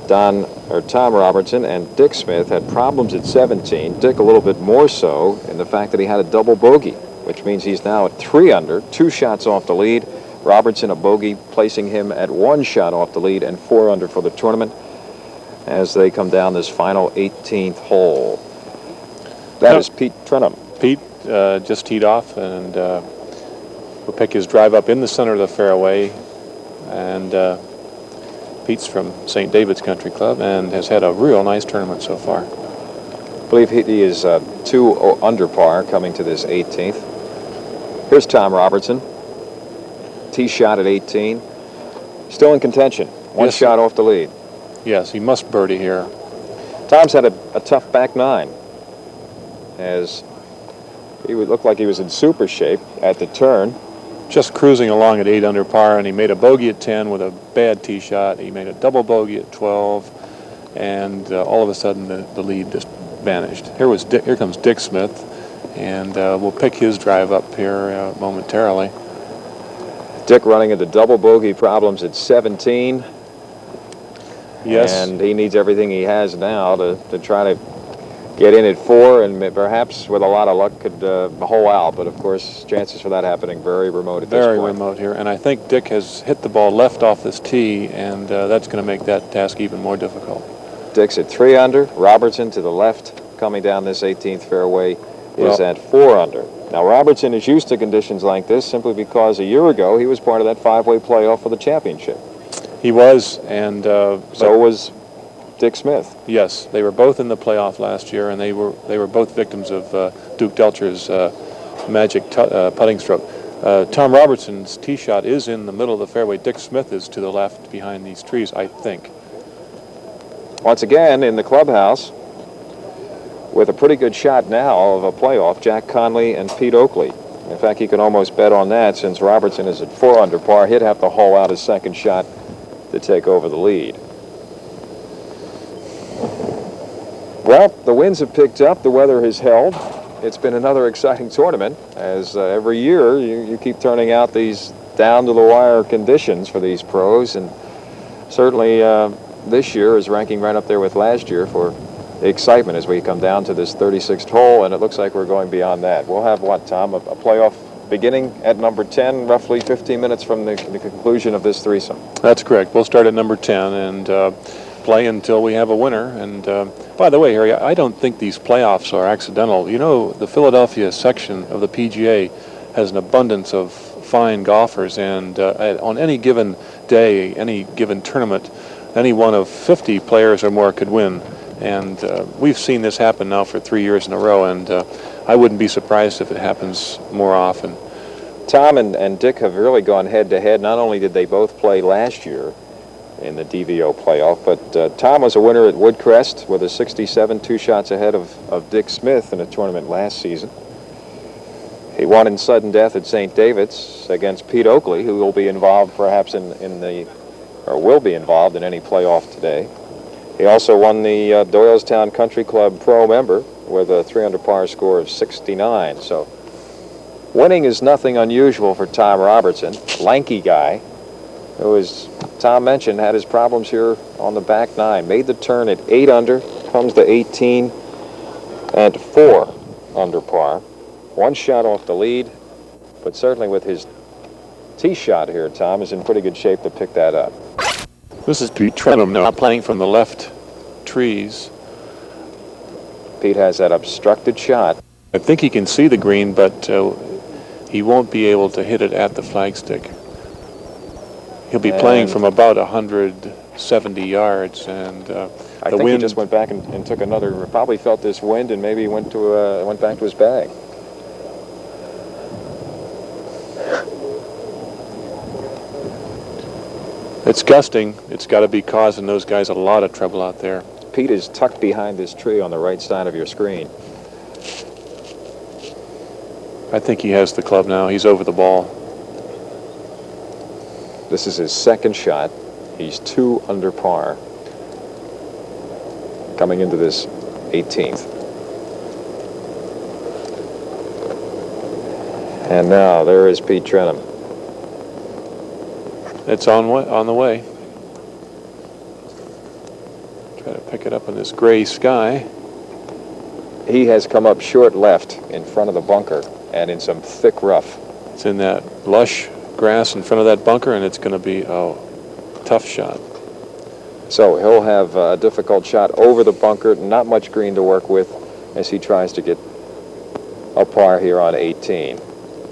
Tom Robertson and Dick Smith had problems at 17. Dick a little bit more so in the fact that he had a double bogey, which means he's now at 3 under, 2 shots off the lead. Robertson a bogey, placing him at 1 shot off the lead and 4 under for the tournament as they come down this final 18th hole. That is Pete Trenum. Pete just teed off and will pick his drive up in the center of the fairway. And Pete's from St. David's Country Club and has had a real nice tournament so far. I believe he is 2 under par coming to this 18th. Here's Tom Robertson. Tee shot at 18. Still in contention. 1 shot off the lead. Yes, he must birdie here. Tom's had a tough back 9, as he would look like he was in super shape at the turn. Just cruising along at 8 under par, and he made a bogey at 10 with a bad tee shot. He made a double bogey at 12, and all of a sudden the lead just vanished. Here comes Dick Smith, and we'll pick his drive up here momentarily. Dick running into double bogey problems at 17. Yes. And he needs everything he has now to try to get in at 4, and perhaps with a lot of luck could hole out. But of course, chances for that happening very remote at this point. Very remote here. And I think Dick has hit the ball left off this tee, and that's going to make that task even more difficult. Dick's at 3 under. Robertson to the left, coming down this 18th fairway, is at 4 under. Now, Robertson is used to conditions like this simply because a year ago he was part of that 5-way playoff for the championship. He was, and so was Dick Smith. Yes, they were both in the playoff last year, and they were both victims of Duke Delcher's magic putting stroke. Tom Robertson's tee shot is in the middle of the fairway. Dick Smith is to the left behind these trees, I think. Once again, in the clubhouse, with a pretty good shot now of a playoff, Jack Conley and Pete Oakley. In fact, you can almost bet on that since Robertson is at 4 under par. He'd have to haul out his second shot to take over the lead. Well, the winds have picked up. The weather has held. It's been another exciting tournament, as every year you keep turning out these down-to-the-wire conditions for these pros, and certainly this year is ranking right up there with last year for the excitement as we come down to this 36th hole, and it looks like we're going beyond that. We'll have, what, Tom, a playoff beginning at number 10, roughly 15 minutes from the conclusion of this threesome. That's correct. We'll start at number 10 and play until we have a winner. And by the way, Harry, I don't think these playoffs are accidental. You know, the Philadelphia section of the PGA has an abundance of fine golfers, and on any given day, any given tournament, any one of 50 players or more could win. And we've seen this happen now for 3 years in a row, and I wouldn't be surprised if it happens more often. Tom and Dick have really gone head-to-head. Not only did they both play last year in the DVO playoff, but Tom was a winner at Woodcrest with a 67, 2 shots ahead of Dick Smith in a tournament last season. He won in sudden death at St. David's against Pete Oakley, who will be involved perhaps will be involved in any playoff today. He also won the Doylestown Country Club Pro Member with a 3 under par score of 69. So winning is nothing unusual for Tom Robertson, lanky guy, who, as Tom mentioned, had his problems here on the back nine. Made the turn at 8 under, comes to 18 and 4 under par. 1 shot off the lead, but certainly with his tee shot here, Tom is in pretty good shape to pick that up. This is Pete Trenum now playing from the left trees. Pete has that obstructed shot. I think he can see the green, but he won't be able to hit it at the flagstick. He'll be playing from about 170 yards, and I think he just went back and took another. Probably felt this wind, and maybe went back to his bag. It's gusting. It's got to be causing those guys a lot of trouble out there. Pete is tucked behind this tree on the right side of your screen. I think he has the club now. He's over the ball. This is his second shot. He's 2 under par coming into this 18th. And now there is Pete Trenum. It's on the way. Try to pick it up in this gray sky. He has come up short left in front of the bunker and in some thick rough. It's in that lush grass in front of that bunker, and it's going to be a tough shot. So he'll have a difficult shot over the bunker, not much green to work with as he tries to get a par here on 18.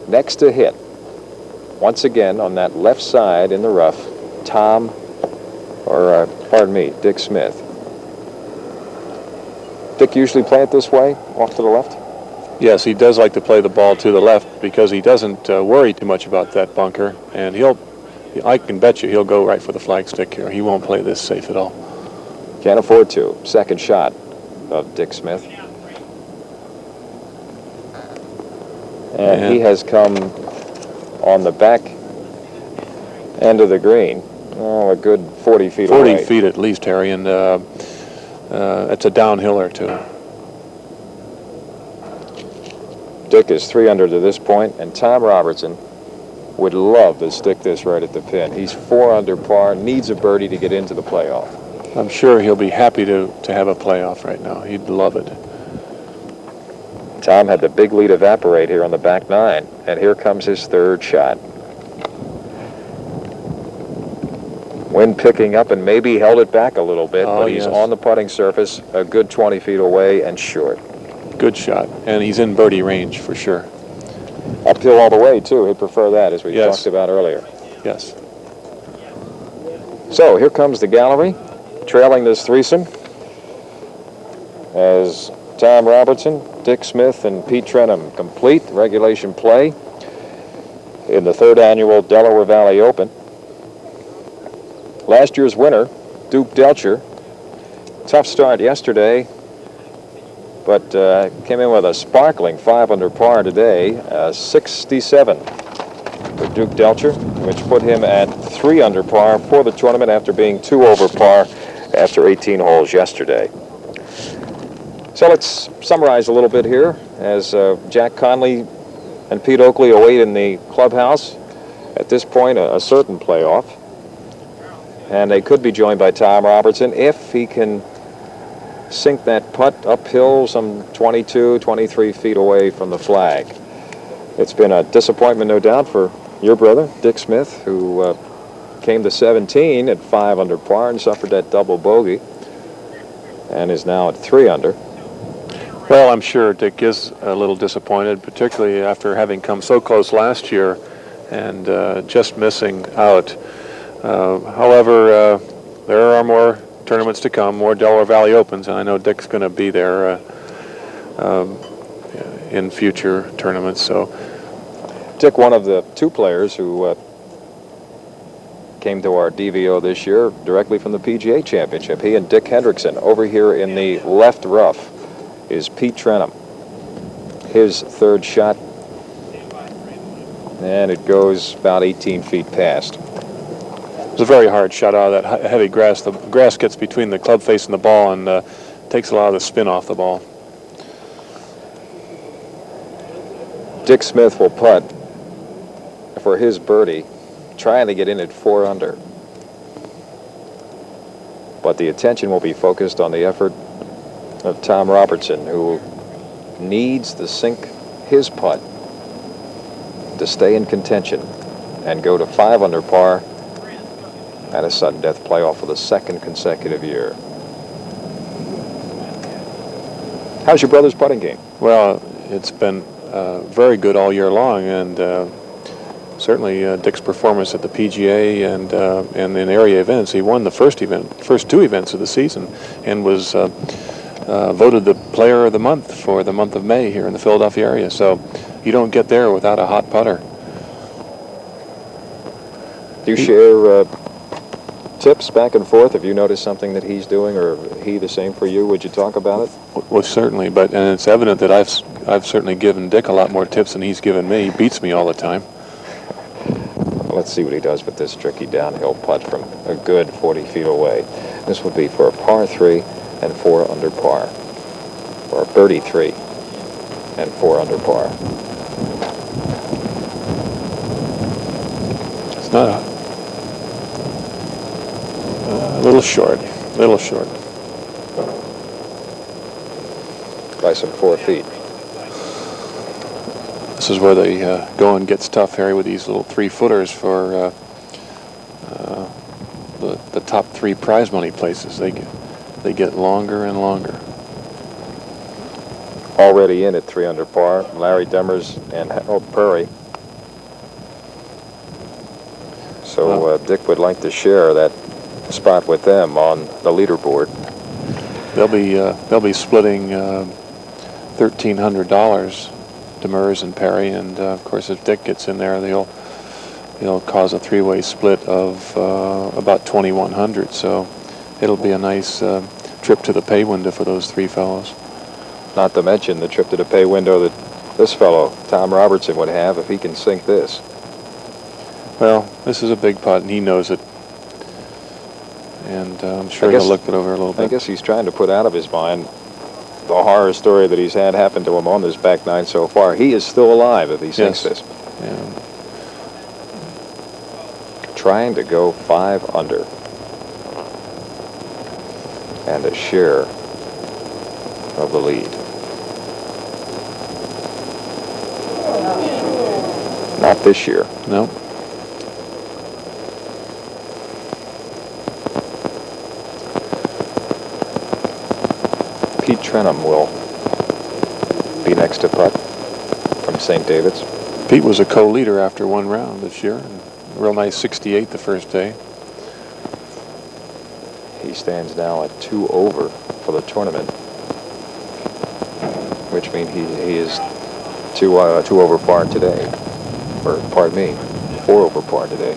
Next to hit, once again on that left side in the rough, Dick Smith. Dick usually play it this way, off to the left? Yes, he does like to play the ball to the left because he doesn't worry too much about that bunker, and I can bet you he'll go right for the flagstick here. He won't play this safe at all. Can't afford to. Second shot of Dick Smith. And he has come on the back end of the green. Oh, a good 40 feet away. 40 feet at least, Harry, and it's a downhill or two. Dick is 3 under to this point, and Tom Robertson would love to stick this right at the pin. He's 4 under par, needs a birdie to get into the playoff. I'm sure he'll be happy to have a playoff right now. He'd love it. Tom had the big lead evaporate here on the back nine, and here comes his third shot. Wind picking up and maybe held it back a little bit, but he's on the putting surface, a good 20 feet away and short. Good shot, and he's in birdie range for sure. Uphill all the way, too. He'd prefer that, as we talked about earlier. Yes. So here comes the gallery, trailing this threesome, as Tom Robertson, Dick Smith, and Pete Trenum complete regulation play in the third annual Delaware Valley Open. Last year's winner, Duke Delcher, tough start yesterday, but came in with a sparkling 5 under par today, 67 for Duke Delcher, which put him at 3 under par for the tournament after being 2 over par after 18 holes yesterday. So let's summarize a little bit here as Jack Conley and Pete Oakley await in the clubhouse. At this point, a certain playoff. And they could be joined by Tom Robertson if he can sink that putt uphill some 22, 23 feet away from the flag. It's been a disappointment, no doubt, for your brother, Dick Smith, who came to 17 at 5 under par and suffered that double bogey and is now at 3 under. Well, I'm sure Dick is a little disappointed, particularly after having come so close last year and just missing out. However, there are more tournaments to come, more Delaware Valley Opens, and I know Dick's going to be there in future tournaments. So, Dick, one of the 2 players who came to our DVO this year directly from the PGA Championship. He and Dick Hendrickson. Over here in the left rough is Pete Trenum. His third shot, and it goes about 18 feet past. It was a very hard shot out of that heavy grass. The grass gets between the club face and the ball and takes a lot of the spin off the ball. Dick Smith will putt for his birdie, trying to get in at 4 under. But the attention will be focused on the effort of Tom Robertson, who needs to sink his putt to stay in contention and go to 5 under par at a sudden death playoff for the 2nd consecutive year. How's your brother's putting game? Well, it's been very good all year long, and certainly Dick's performance at the PGA and in area events. He won the first 2 events of the season, and was voted the player of the month for the month of May here in the Philadelphia area. So you don't get there without a hot putter. Do you share tips back and forth? Have you noticed something that he's doing, or he the same for you? Would you talk about it? Well, certainly, and it's evident that I've certainly given Dick a lot more tips than he's given me. He beats me all the time. Well, let's see what he does with this tricky downhill putt from a good 40 feet away. This would be for a par 3 and 4 under par, or a birdie 3 and 4 under par. It's not a little short. By some 4 feet. This is where the going gets tough, Harry, with these little 3-footers for the top 3 prize money places. They get longer and longer. Already in at 3 under par, Larry Demers and Harold Perry. So Dick would like to share that spot with them on the leaderboard. They'll be splitting $1,300, Demers and Perry, and of course if Dick gets in there, they'll cause a 3-way split of about $2,100. So it'll be a nice trip to the pay window for those 3 fellows. Not to mention the trip to the pay window that this fellow, Tom Robertson, would have if he can sink this. Well, this is a big putt, and he knows it. And I'm sure he'll look it over a little bit. I guess he's trying to put out of his mind the horror story that he's had happen to him on this back nine so far. He is still alive if he sinks this. Yeah. Trying to go 5 under. and a share of the lead. Not this year. No. Pete Trenum will be next to putt from St. David's. Pete was a co-leader after one round this year. A real nice 68 the first day. He stands now at 2 over for the tournament, which means he is two over par today. Or, pardon me, 4 over par today.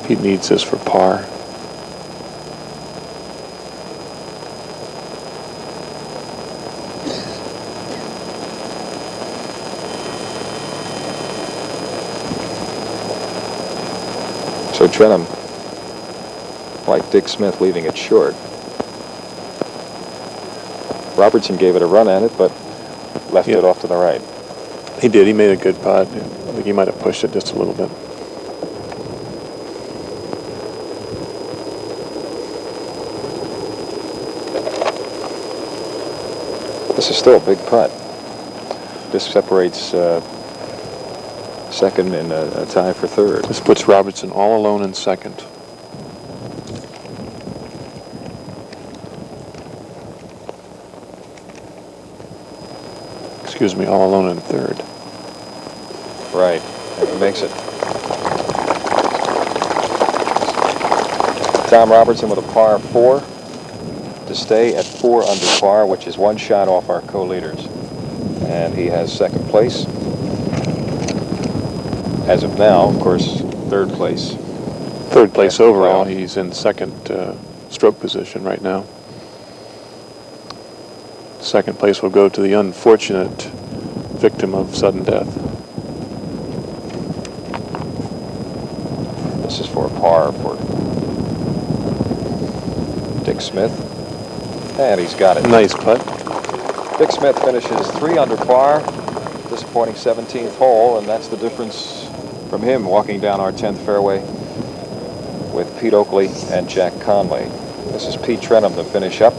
Pete needs this for par. So Trenum, like Dick Smith, leaving it short. Robertson gave it a run at it, but left it off to the right. He did. He made a good putt. I think he might have pushed it just a little bit. This is still a big putt. This separates second and a tie for third. This puts Robertson all alone in second. Excuse me, all alone in third. Right, and he makes it. Tom Robertson with a par 4 to stay at 4 under par, which is 1 shot off our co-leaders. And he has second place. As of now, of course, third place. Third place overall. He's in second stroke position right now. Second place will go to the unfortunate victim of sudden death. This is for a par for Dick Smith. And he's got it. Nice putt. Dick Smith finishes 3 under par. Disappointing 17th hole, and that's the difference from him walking down our 10th fairway with Pete Oakley and Jack Conley. This is Pete Trenum to finish up.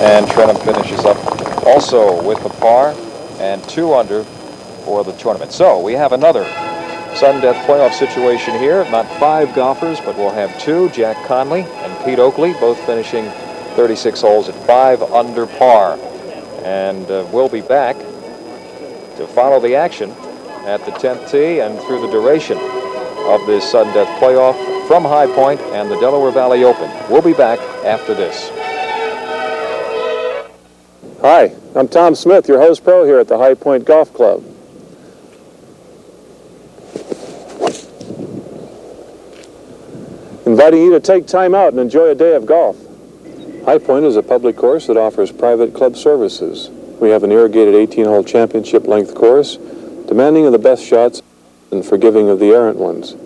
And Trenum finishes up also with the par and 2 under for the tournament. So we have another sudden death playoff situation here. Not 5 golfers, but we'll have 2, Jack Conley and Pete Oakley, both finishing 36 holes at 5 under par. And we'll be back to follow the action at the 10th tee and through the duration of this sudden death playoff from High Point and the Delaware Valley Open. We'll be back after this. Hi, I'm Tom Smith, your host pro here at the High Point Golf Club. Inviting you to take time out and enjoy a day of golf. High Point is a public course that offers private club services. We have an irrigated 18-hole championship length course, demanding of the best shots and forgiving of the errant ones.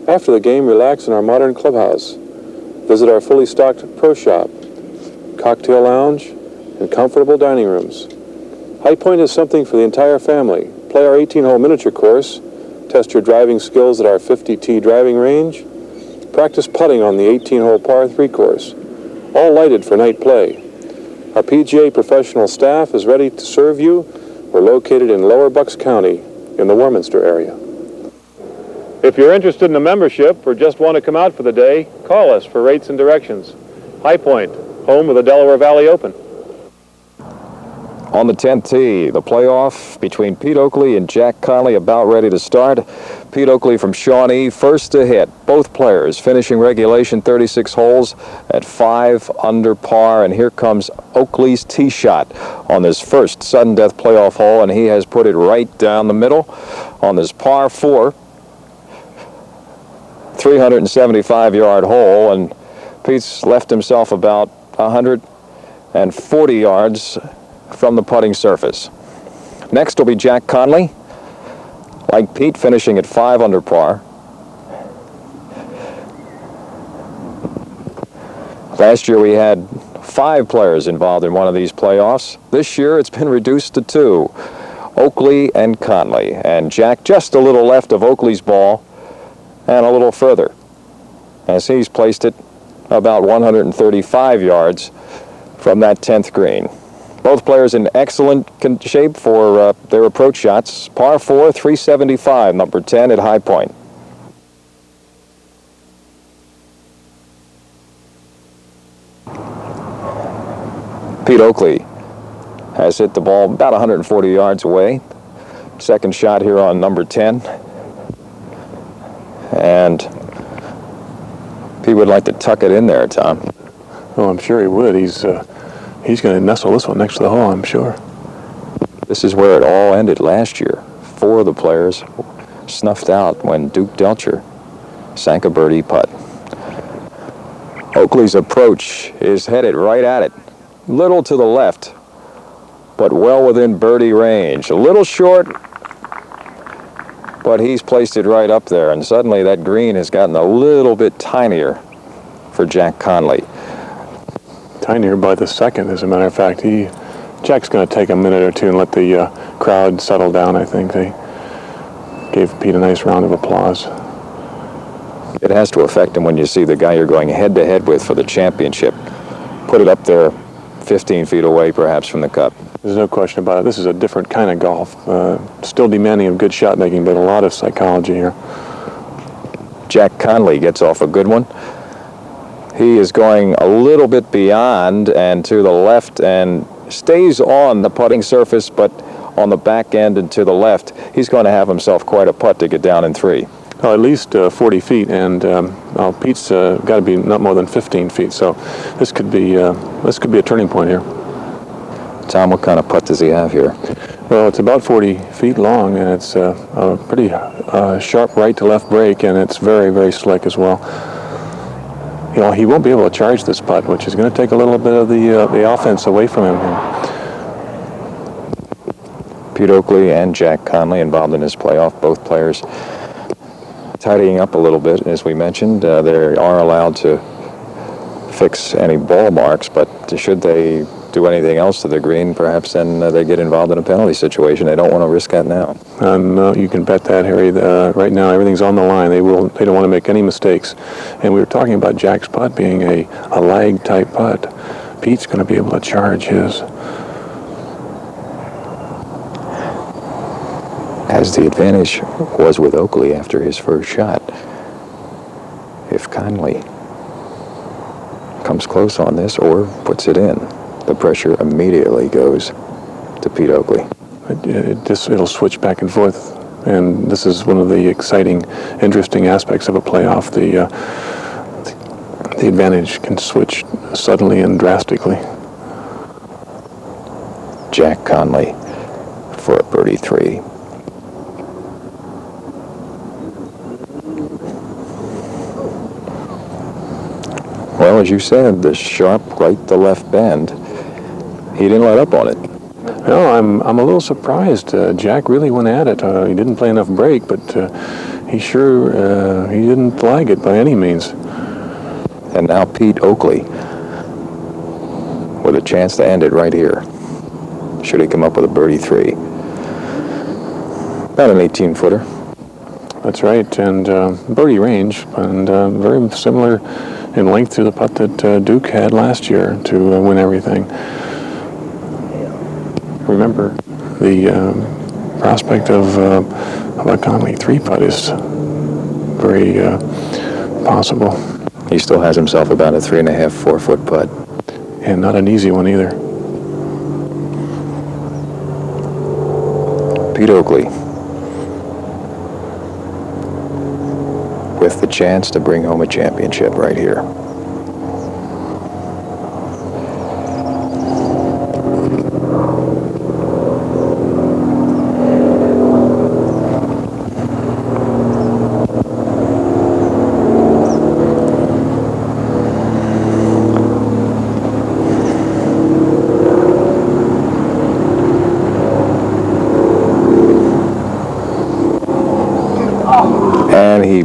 After the game, relax in our modern clubhouse. Visit our fully stocked pro shop, cocktail lounge, and comfortable dining rooms. High Point is something for the entire family. Play our 18-hole miniature course, test your driving skills at our 50-tee driving range, practice putting on the 18-hole par 3 course, all lighted for night play. Our PGA professional staff is ready to serve you. We're located in Lower Bucks County in the Warminster area. If you're interested in a membership or just want to come out for the day, call us for rates and directions. High Point, home of the Delaware Valley Open. On the 10th tee, the playoff between Pete Oakley and Jack Conley about ready to start. Pete Oakley from Shawnee, first to hit. Both players finishing regulation 36 holes at 5 under par. And here comes Oakley's tee shot on this first sudden death playoff hole, and he has put it right down the middle on this par 4, 375-yard hole, and Pete's left himself about 140 yards from the putting surface. Next will be Jack Conley, like Pete, finishing at 5 under par. Last year we had 5 players involved in one of these playoffs. This year it's been reduced to 2, Oakley and Conley. And Jack just a little left of Oakley's ball and a little further, as he's placed it about 135 yards from that 10th green. Both players in excellent shape for their approach shots. Par 4, 375, number 10 at High Point. Pete Oakley has hit the ball about 140 yards away. Second shot here on number 10. And Pete would like to tuck it in there, Tom. Oh, I'm sure he would. He's going to nestle this one next to the hole, I'm sure. This is where it all ended last year. 4 of the players snuffed out when Duke Delcher sank a birdie putt. Oakley's approach is headed right at it. Little to the left, but well within birdie range. A little short, but he's placed it right up there, and suddenly that green has gotten a little bit tinier for Jack Conley. Tinier by the second, as a matter of fact. Jack's going to take a minute or two and let the crowd settle down, I think. They gave Pete a nice round of applause. It has to affect him when you see the guy you're going head-to-head with for the championship put it up there 15 feet away, perhaps, from the cup. There's no question about it. This is a different kind of golf. Still demanding of good shot making, but a lot of psychology here. Jack Conley gets off a good one. He is going a little bit beyond and to the left and stays on the putting surface, but on the back end and to the left, he's going to have himself quite a putt to get down in 3. Oh, at least 40 feet, and Pete's got to be not more than 15 feet. So this could be a turning point here. Tom, what kind of putt does he have here? Well, it's about 40 feet long, and it's a pretty sharp right to left break, and it's very, very slick as well. You know, he won't be able to charge this putt, which is going to take a little bit of the offense away from him here. Pete Oakley and Jack Conley involved in this playoff. Both players tidying up a little bit, as we mentioned. They are allowed to fix any ball marks, but should they do anything else to the green, perhaps then they get involved in a penalty situation. They don't want to risk that now. You can bet that, Harry. Right now, everything's on the line. They don't want to make any mistakes. And we were talking about Jack's putt being a lag-type putt. Pete's going to be able to charge his. As the advantage was with Oakley after his first shot. If Conley comes close on this or puts it in, the pressure immediately goes to Pete Oakley. It'll switch back and forth, and this is one of the exciting, interesting aspects of a playoff. The advantage can switch suddenly and drastically. Jack Conley for a birdie 3. Well, as you said, the sharp right to left bend, he didn't let up on it. No, I'm a little surprised. Jack really went at it. He didn't play enough break, but he didn't flag it by any means. And now Pete Oakley with a chance to end it right here. Should he come up with a birdie 3. About an 18-footer. That's right, and birdie range, and very similar in length to the putt that Duke had last year to win everything. Remember, the prospect of a Conley 3 putt is very possible. He still has himself about a 3.5, 4-foot putt. And not an easy one either. Pete Oakley with the chance to bring home a championship right here. And he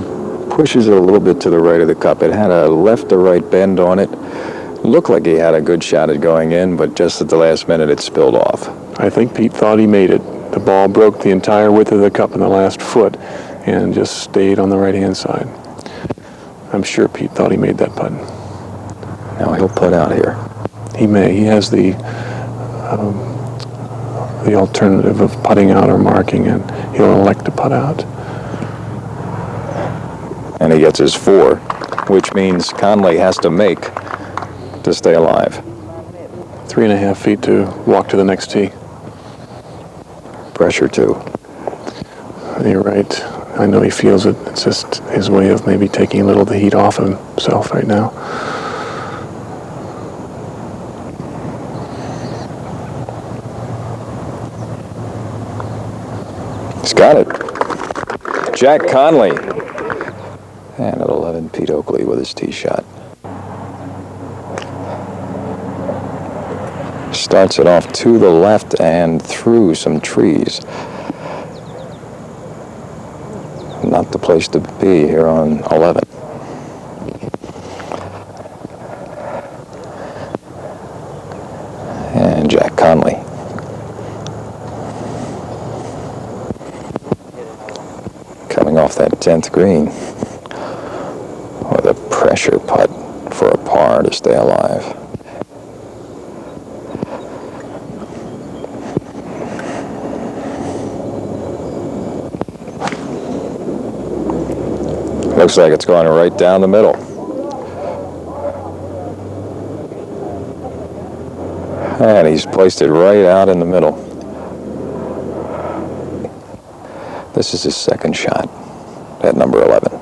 pushes it a little bit to the right of the cup. It had a left to right bend on it. A looked like he had a good shot at going in, but just at the last minute it spilled off. I think Pete thought he made it. The ball broke the entire width of the cup in the last foot and just stayed on the right-hand side. I'm sure Pete thought he made that putt. Now he'll putt out here. He may. He has the alternative of putting out or marking, and he'll elect to putt out. And he gets his 4, which means Conley has to make to stay alive. 3.5 feet to walk to the next tee. Pressure too. You're right. I know he feels it. It's just his way of maybe taking a little of the heat off of himself right now. He's got it. Jack Conley. And at 11, Pete Oakley with his tee shot. Starts it off to the left and through some trees. Not the place to be here on 11. And Jack Conley. Coming off that 10th green with a pressure putt for a par to stay alive. Looks like it's going right down the middle. And he's placed it right out in the middle. This is his second shot at number 11.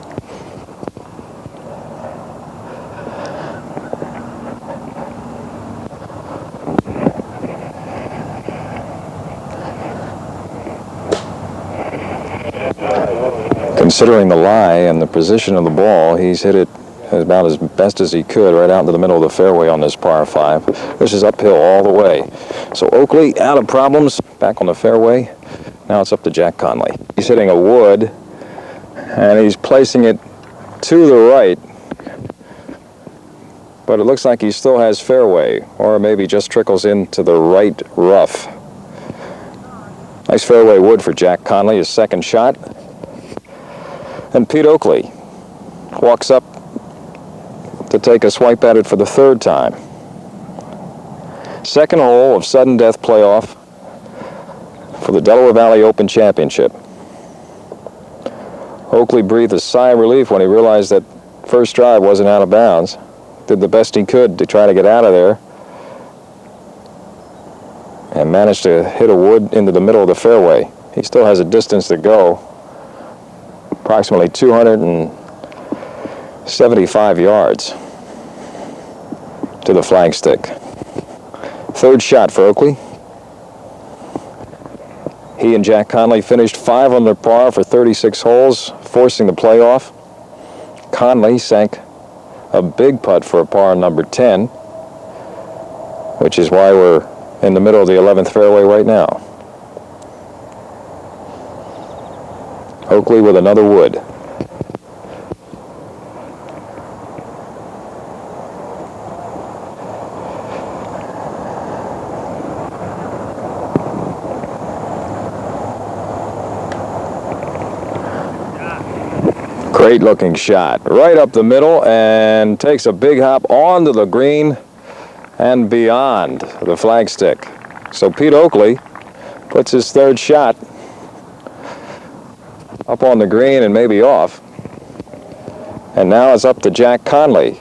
Considering the lie and the position of the ball, he's hit it about as best as he could right out into the middle of the fairway on this par 5. This is uphill all the way. So Oakley out of problems, back on the fairway. Now it's up to Jack Conley. He's hitting a wood, and he's placing it to the right. But it looks like he still has fairway, or maybe just trickles into the right rough. Nice fairway wood for Jack Conley, his second shot. And Pete Oakley walks up to take a swipe at it for the third time. Second hole of sudden death playoff for the Delaware Valley Open Championship. Oakley breathed a sigh of relief when he realized that first drive wasn't out of bounds. Did the best he could to try to get out of there, and managed to hit a wood into the middle of the fairway. He still has a distance to go, approximately 275 yards to the flagstick. Third shot for Oakley. He and Jack Conley finished 5 under par for 36 holes, forcing the playoff. Conley sank a big putt for a par number 10, which is why we're in the middle of the 11th fairway right now. Oakley with another wood. Great looking shot right up the middle, and takes a big hop onto the green and beyond the flagstick. So Pete Oakley puts his third shot up on the green and maybe off. And now it's up to Jack Conley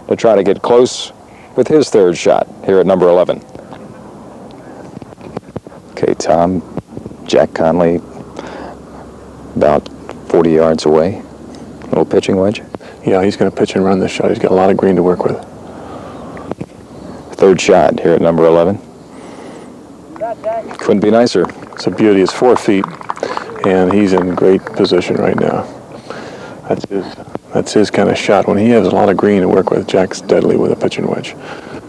to try to get close with his third shot here at number 11. Okay, Tom, Jack Conley about 40 yards away. Little pitching wedge. Yeah, he's going to pitch and run this shot. He's got a lot of green to work with. Third shot here at number 11. Couldn't be nicer. It's a beauty. It's 4 feet, and he's in great position right now. That's his kind of shot. When he has a lot of green to work with, Jack's deadly with a pitching wedge.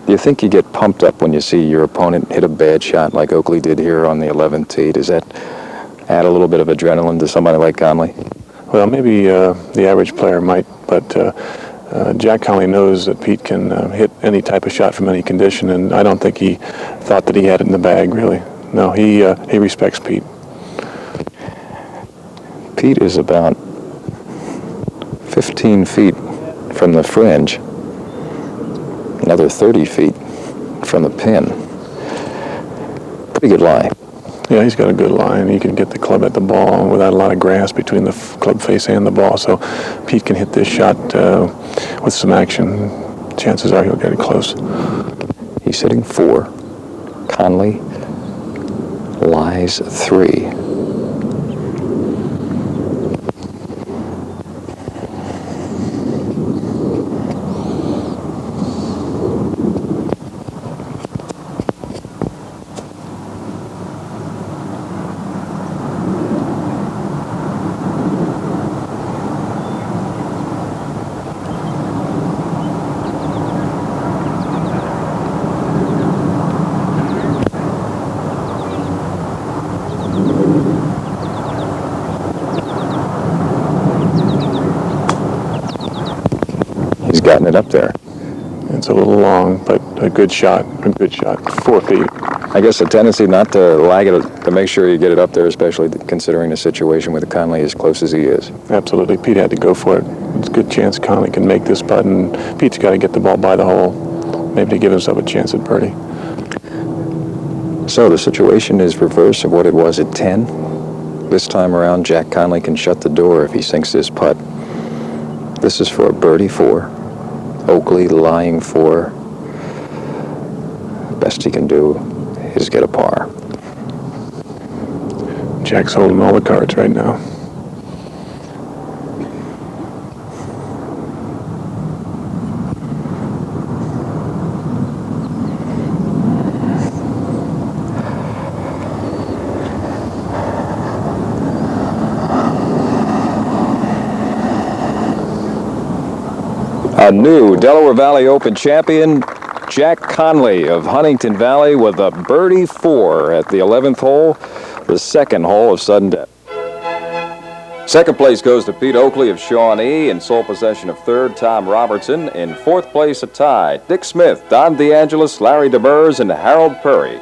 Do you think you get pumped up when you see your opponent hit a bad shot like Oakley did here on the 11th tee? Does that add a little bit of adrenaline to somebody like Conley? Well, maybe the average player might, but Jack Conley knows that Pete can hit any type of shot from any condition, and I don't think he thought that he had it in the bag, really. No, he respects Pete. Pete is about 15 feet from the fringe, another 30 feet from the pin. Pretty good lie. Yeah, he's got a good line. He can get the club at the ball without a lot of grass between the club face and the ball, so Pete can hit this shot with some action. Chances are he'll get it close. He's hitting 4. Conley lies 3. Gotten it up there. It's a little long, but a good shot. A good shot. 4 feet. I guess a tendency not to lag it, to make sure you get it up there, especially considering the situation with Conley as close as he is. Absolutely. Pete had to go for it. It's a good chance Conley can make this putt, and Pete's got to get the ball by the hole, maybe to give himself a chance at birdie. So the situation is reverse of what it was at 10. This time around, Jack Conley can shut the door if he sinks this putt. This is for a birdie 4. Oakley lying 4. Best he can do is get a par. Jack's holding all the cards right now. A new Delaware Valley Open champion, Jack Conley of Huntington Valley, with a birdie 4 at the 11th hole, the second hole of sudden death. Second place goes to Pete Oakley of Shawnee. In sole possession of third, Tom Robertson. In fourth place, a tie, Dick Smith, Don DeAngelis, Larry DeBurs, and Harold Perry.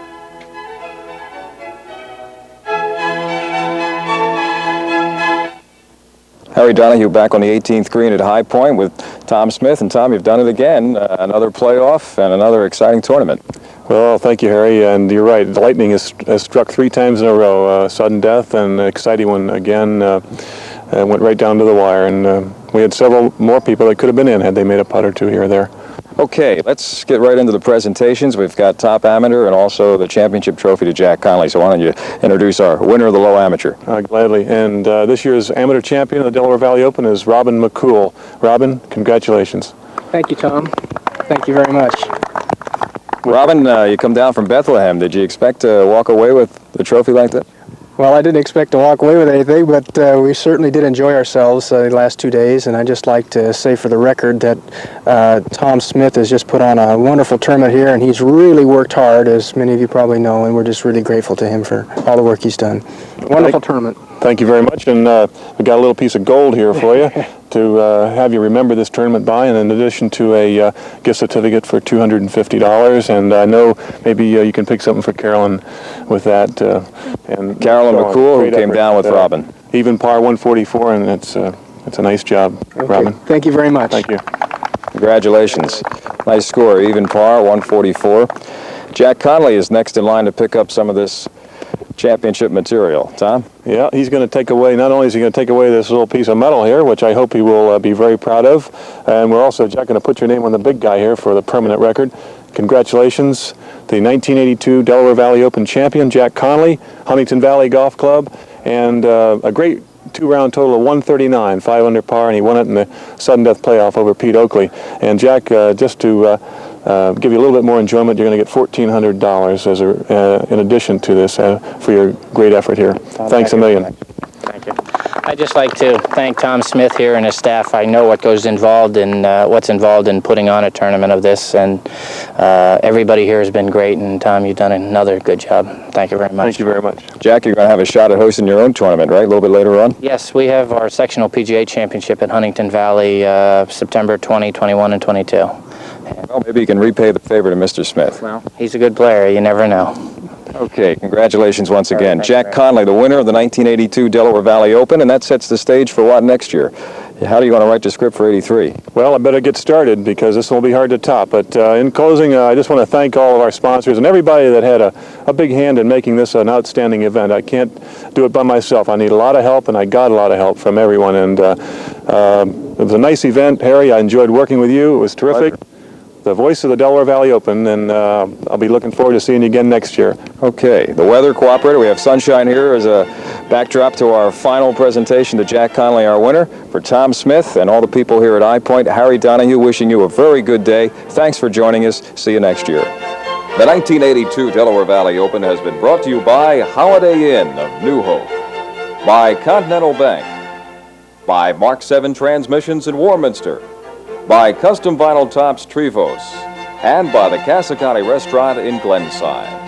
Harry Donahue back on the 18th green at High Point with Tom Smith. And Tom, you've done it again, another playoff and another exciting tournament. Well, thank you, Harry, and you're right. The lightning has struck 3 times in a row. Sudden death and an exciting one again. Went right down to the wire, and we had several more people that could have been in had they made a putt or 2 here or there. Okay, let's get right into the presentations. We've got top amateur and also the championship trophy to Jack Conley. So why don't you introduce our winner of the low amateur? Gladly. And this year's amateur champion of the Delaware Valley Open is Robin McCool. Robin, congratulations. Thank you, Tom. Thank you very much. Robin, you come down from Bethlehem. Did you expect to walk away with the trophy like that? Well, I didn't expect to walk away with anything, but we certainly did enjoy ourselves the last 2 days, and I'd just like to say for the record that Tom Smith has just put on a wonderful tournament here, and he's really worked hard, as many of you probably know, and we're just really grateful to him for all the work he's done. Wonderful tournament. Thank you very much, and we got a little piece of gold here for you to have you remember this tournament by, and in addition to a gift certificate for $250, and I know maybe you can pick something for Carolyn with that. And Carolyn McCool, who came down with Robin. Even par 144, and it's a nice job, Okay. Robin. Thank you very much. Thank you. Congratulations. Nice score, even par, 144. Jack Conley is next in line to pick up some of this championship material. Tom? Yeah, he's going to take away, not only is he going to take away this little piece of metal here, which I hope he will be very proud of, and we're also, Jack, going to put your name on the big guy here for the permanent record. Congratulations, the 1982 Delaware Valley Open champion, Jack Conley, Huntington Valley Golf Club, and a great 2-round total of 139, 5 under par, and he won it in the sudden death playoff over Pete Oakley. And Jack, just to give you a little bit more enjoyment, you're going to get $1,400 as in addition to this for your great effort here. Thanks a million. Thank you. I'd just like to thank Tom Smith here and his staff. I know what goes involved in what's involved in putting on a tournament of this, and everybody here has been great. And Tom, you've done another good job. Thank you very much. Thank you very much. Jack, you're going to have a shot at hosting your own tournament, right? A little bit later on? Yes, we have our sectional PGA championship at Huntington Valley, September 20, 21, and 22. Well, maybe you can repay the favor to Mr. Smith. Well, he's a good player. You never know. Okay, congratulations once again. Thank you Jack very Conley, the winner of the 1982 Delaware Valley Open, and that sets the stage for what next year? How do you want to write the script for 83? Well, I better get started because this will be hard to top. But in closing, I just want to thank all of our sponsors and everybody that had a big hand in making this an outstanding event. I can't do it by myself. I need a lot of help, and I got a lot of help from everyone. And it was a nice event, Harry. I enjoyed working with you. It was terrific. Pleasure. The voice of the Delaware Valley Open, and I'll be looking forward to seeing you again next year. Okay, the weather cooperated. We have sunshine here as a backdrop to our final presentation to Jack Conley, our winner. For Tom Smith and all the people here at High Point, Harry Donahue wishing you a very good day. Thanks for joining us. See you next year. The 1982 Delaware Valley Open has been brought to you by Holiday Inn of New Hope, by Continental Bank, by Mark 7 Transmissions in Warminster, by Custom Vinyl Tops Trevose, and by the Casa County Restaurant in Glenside.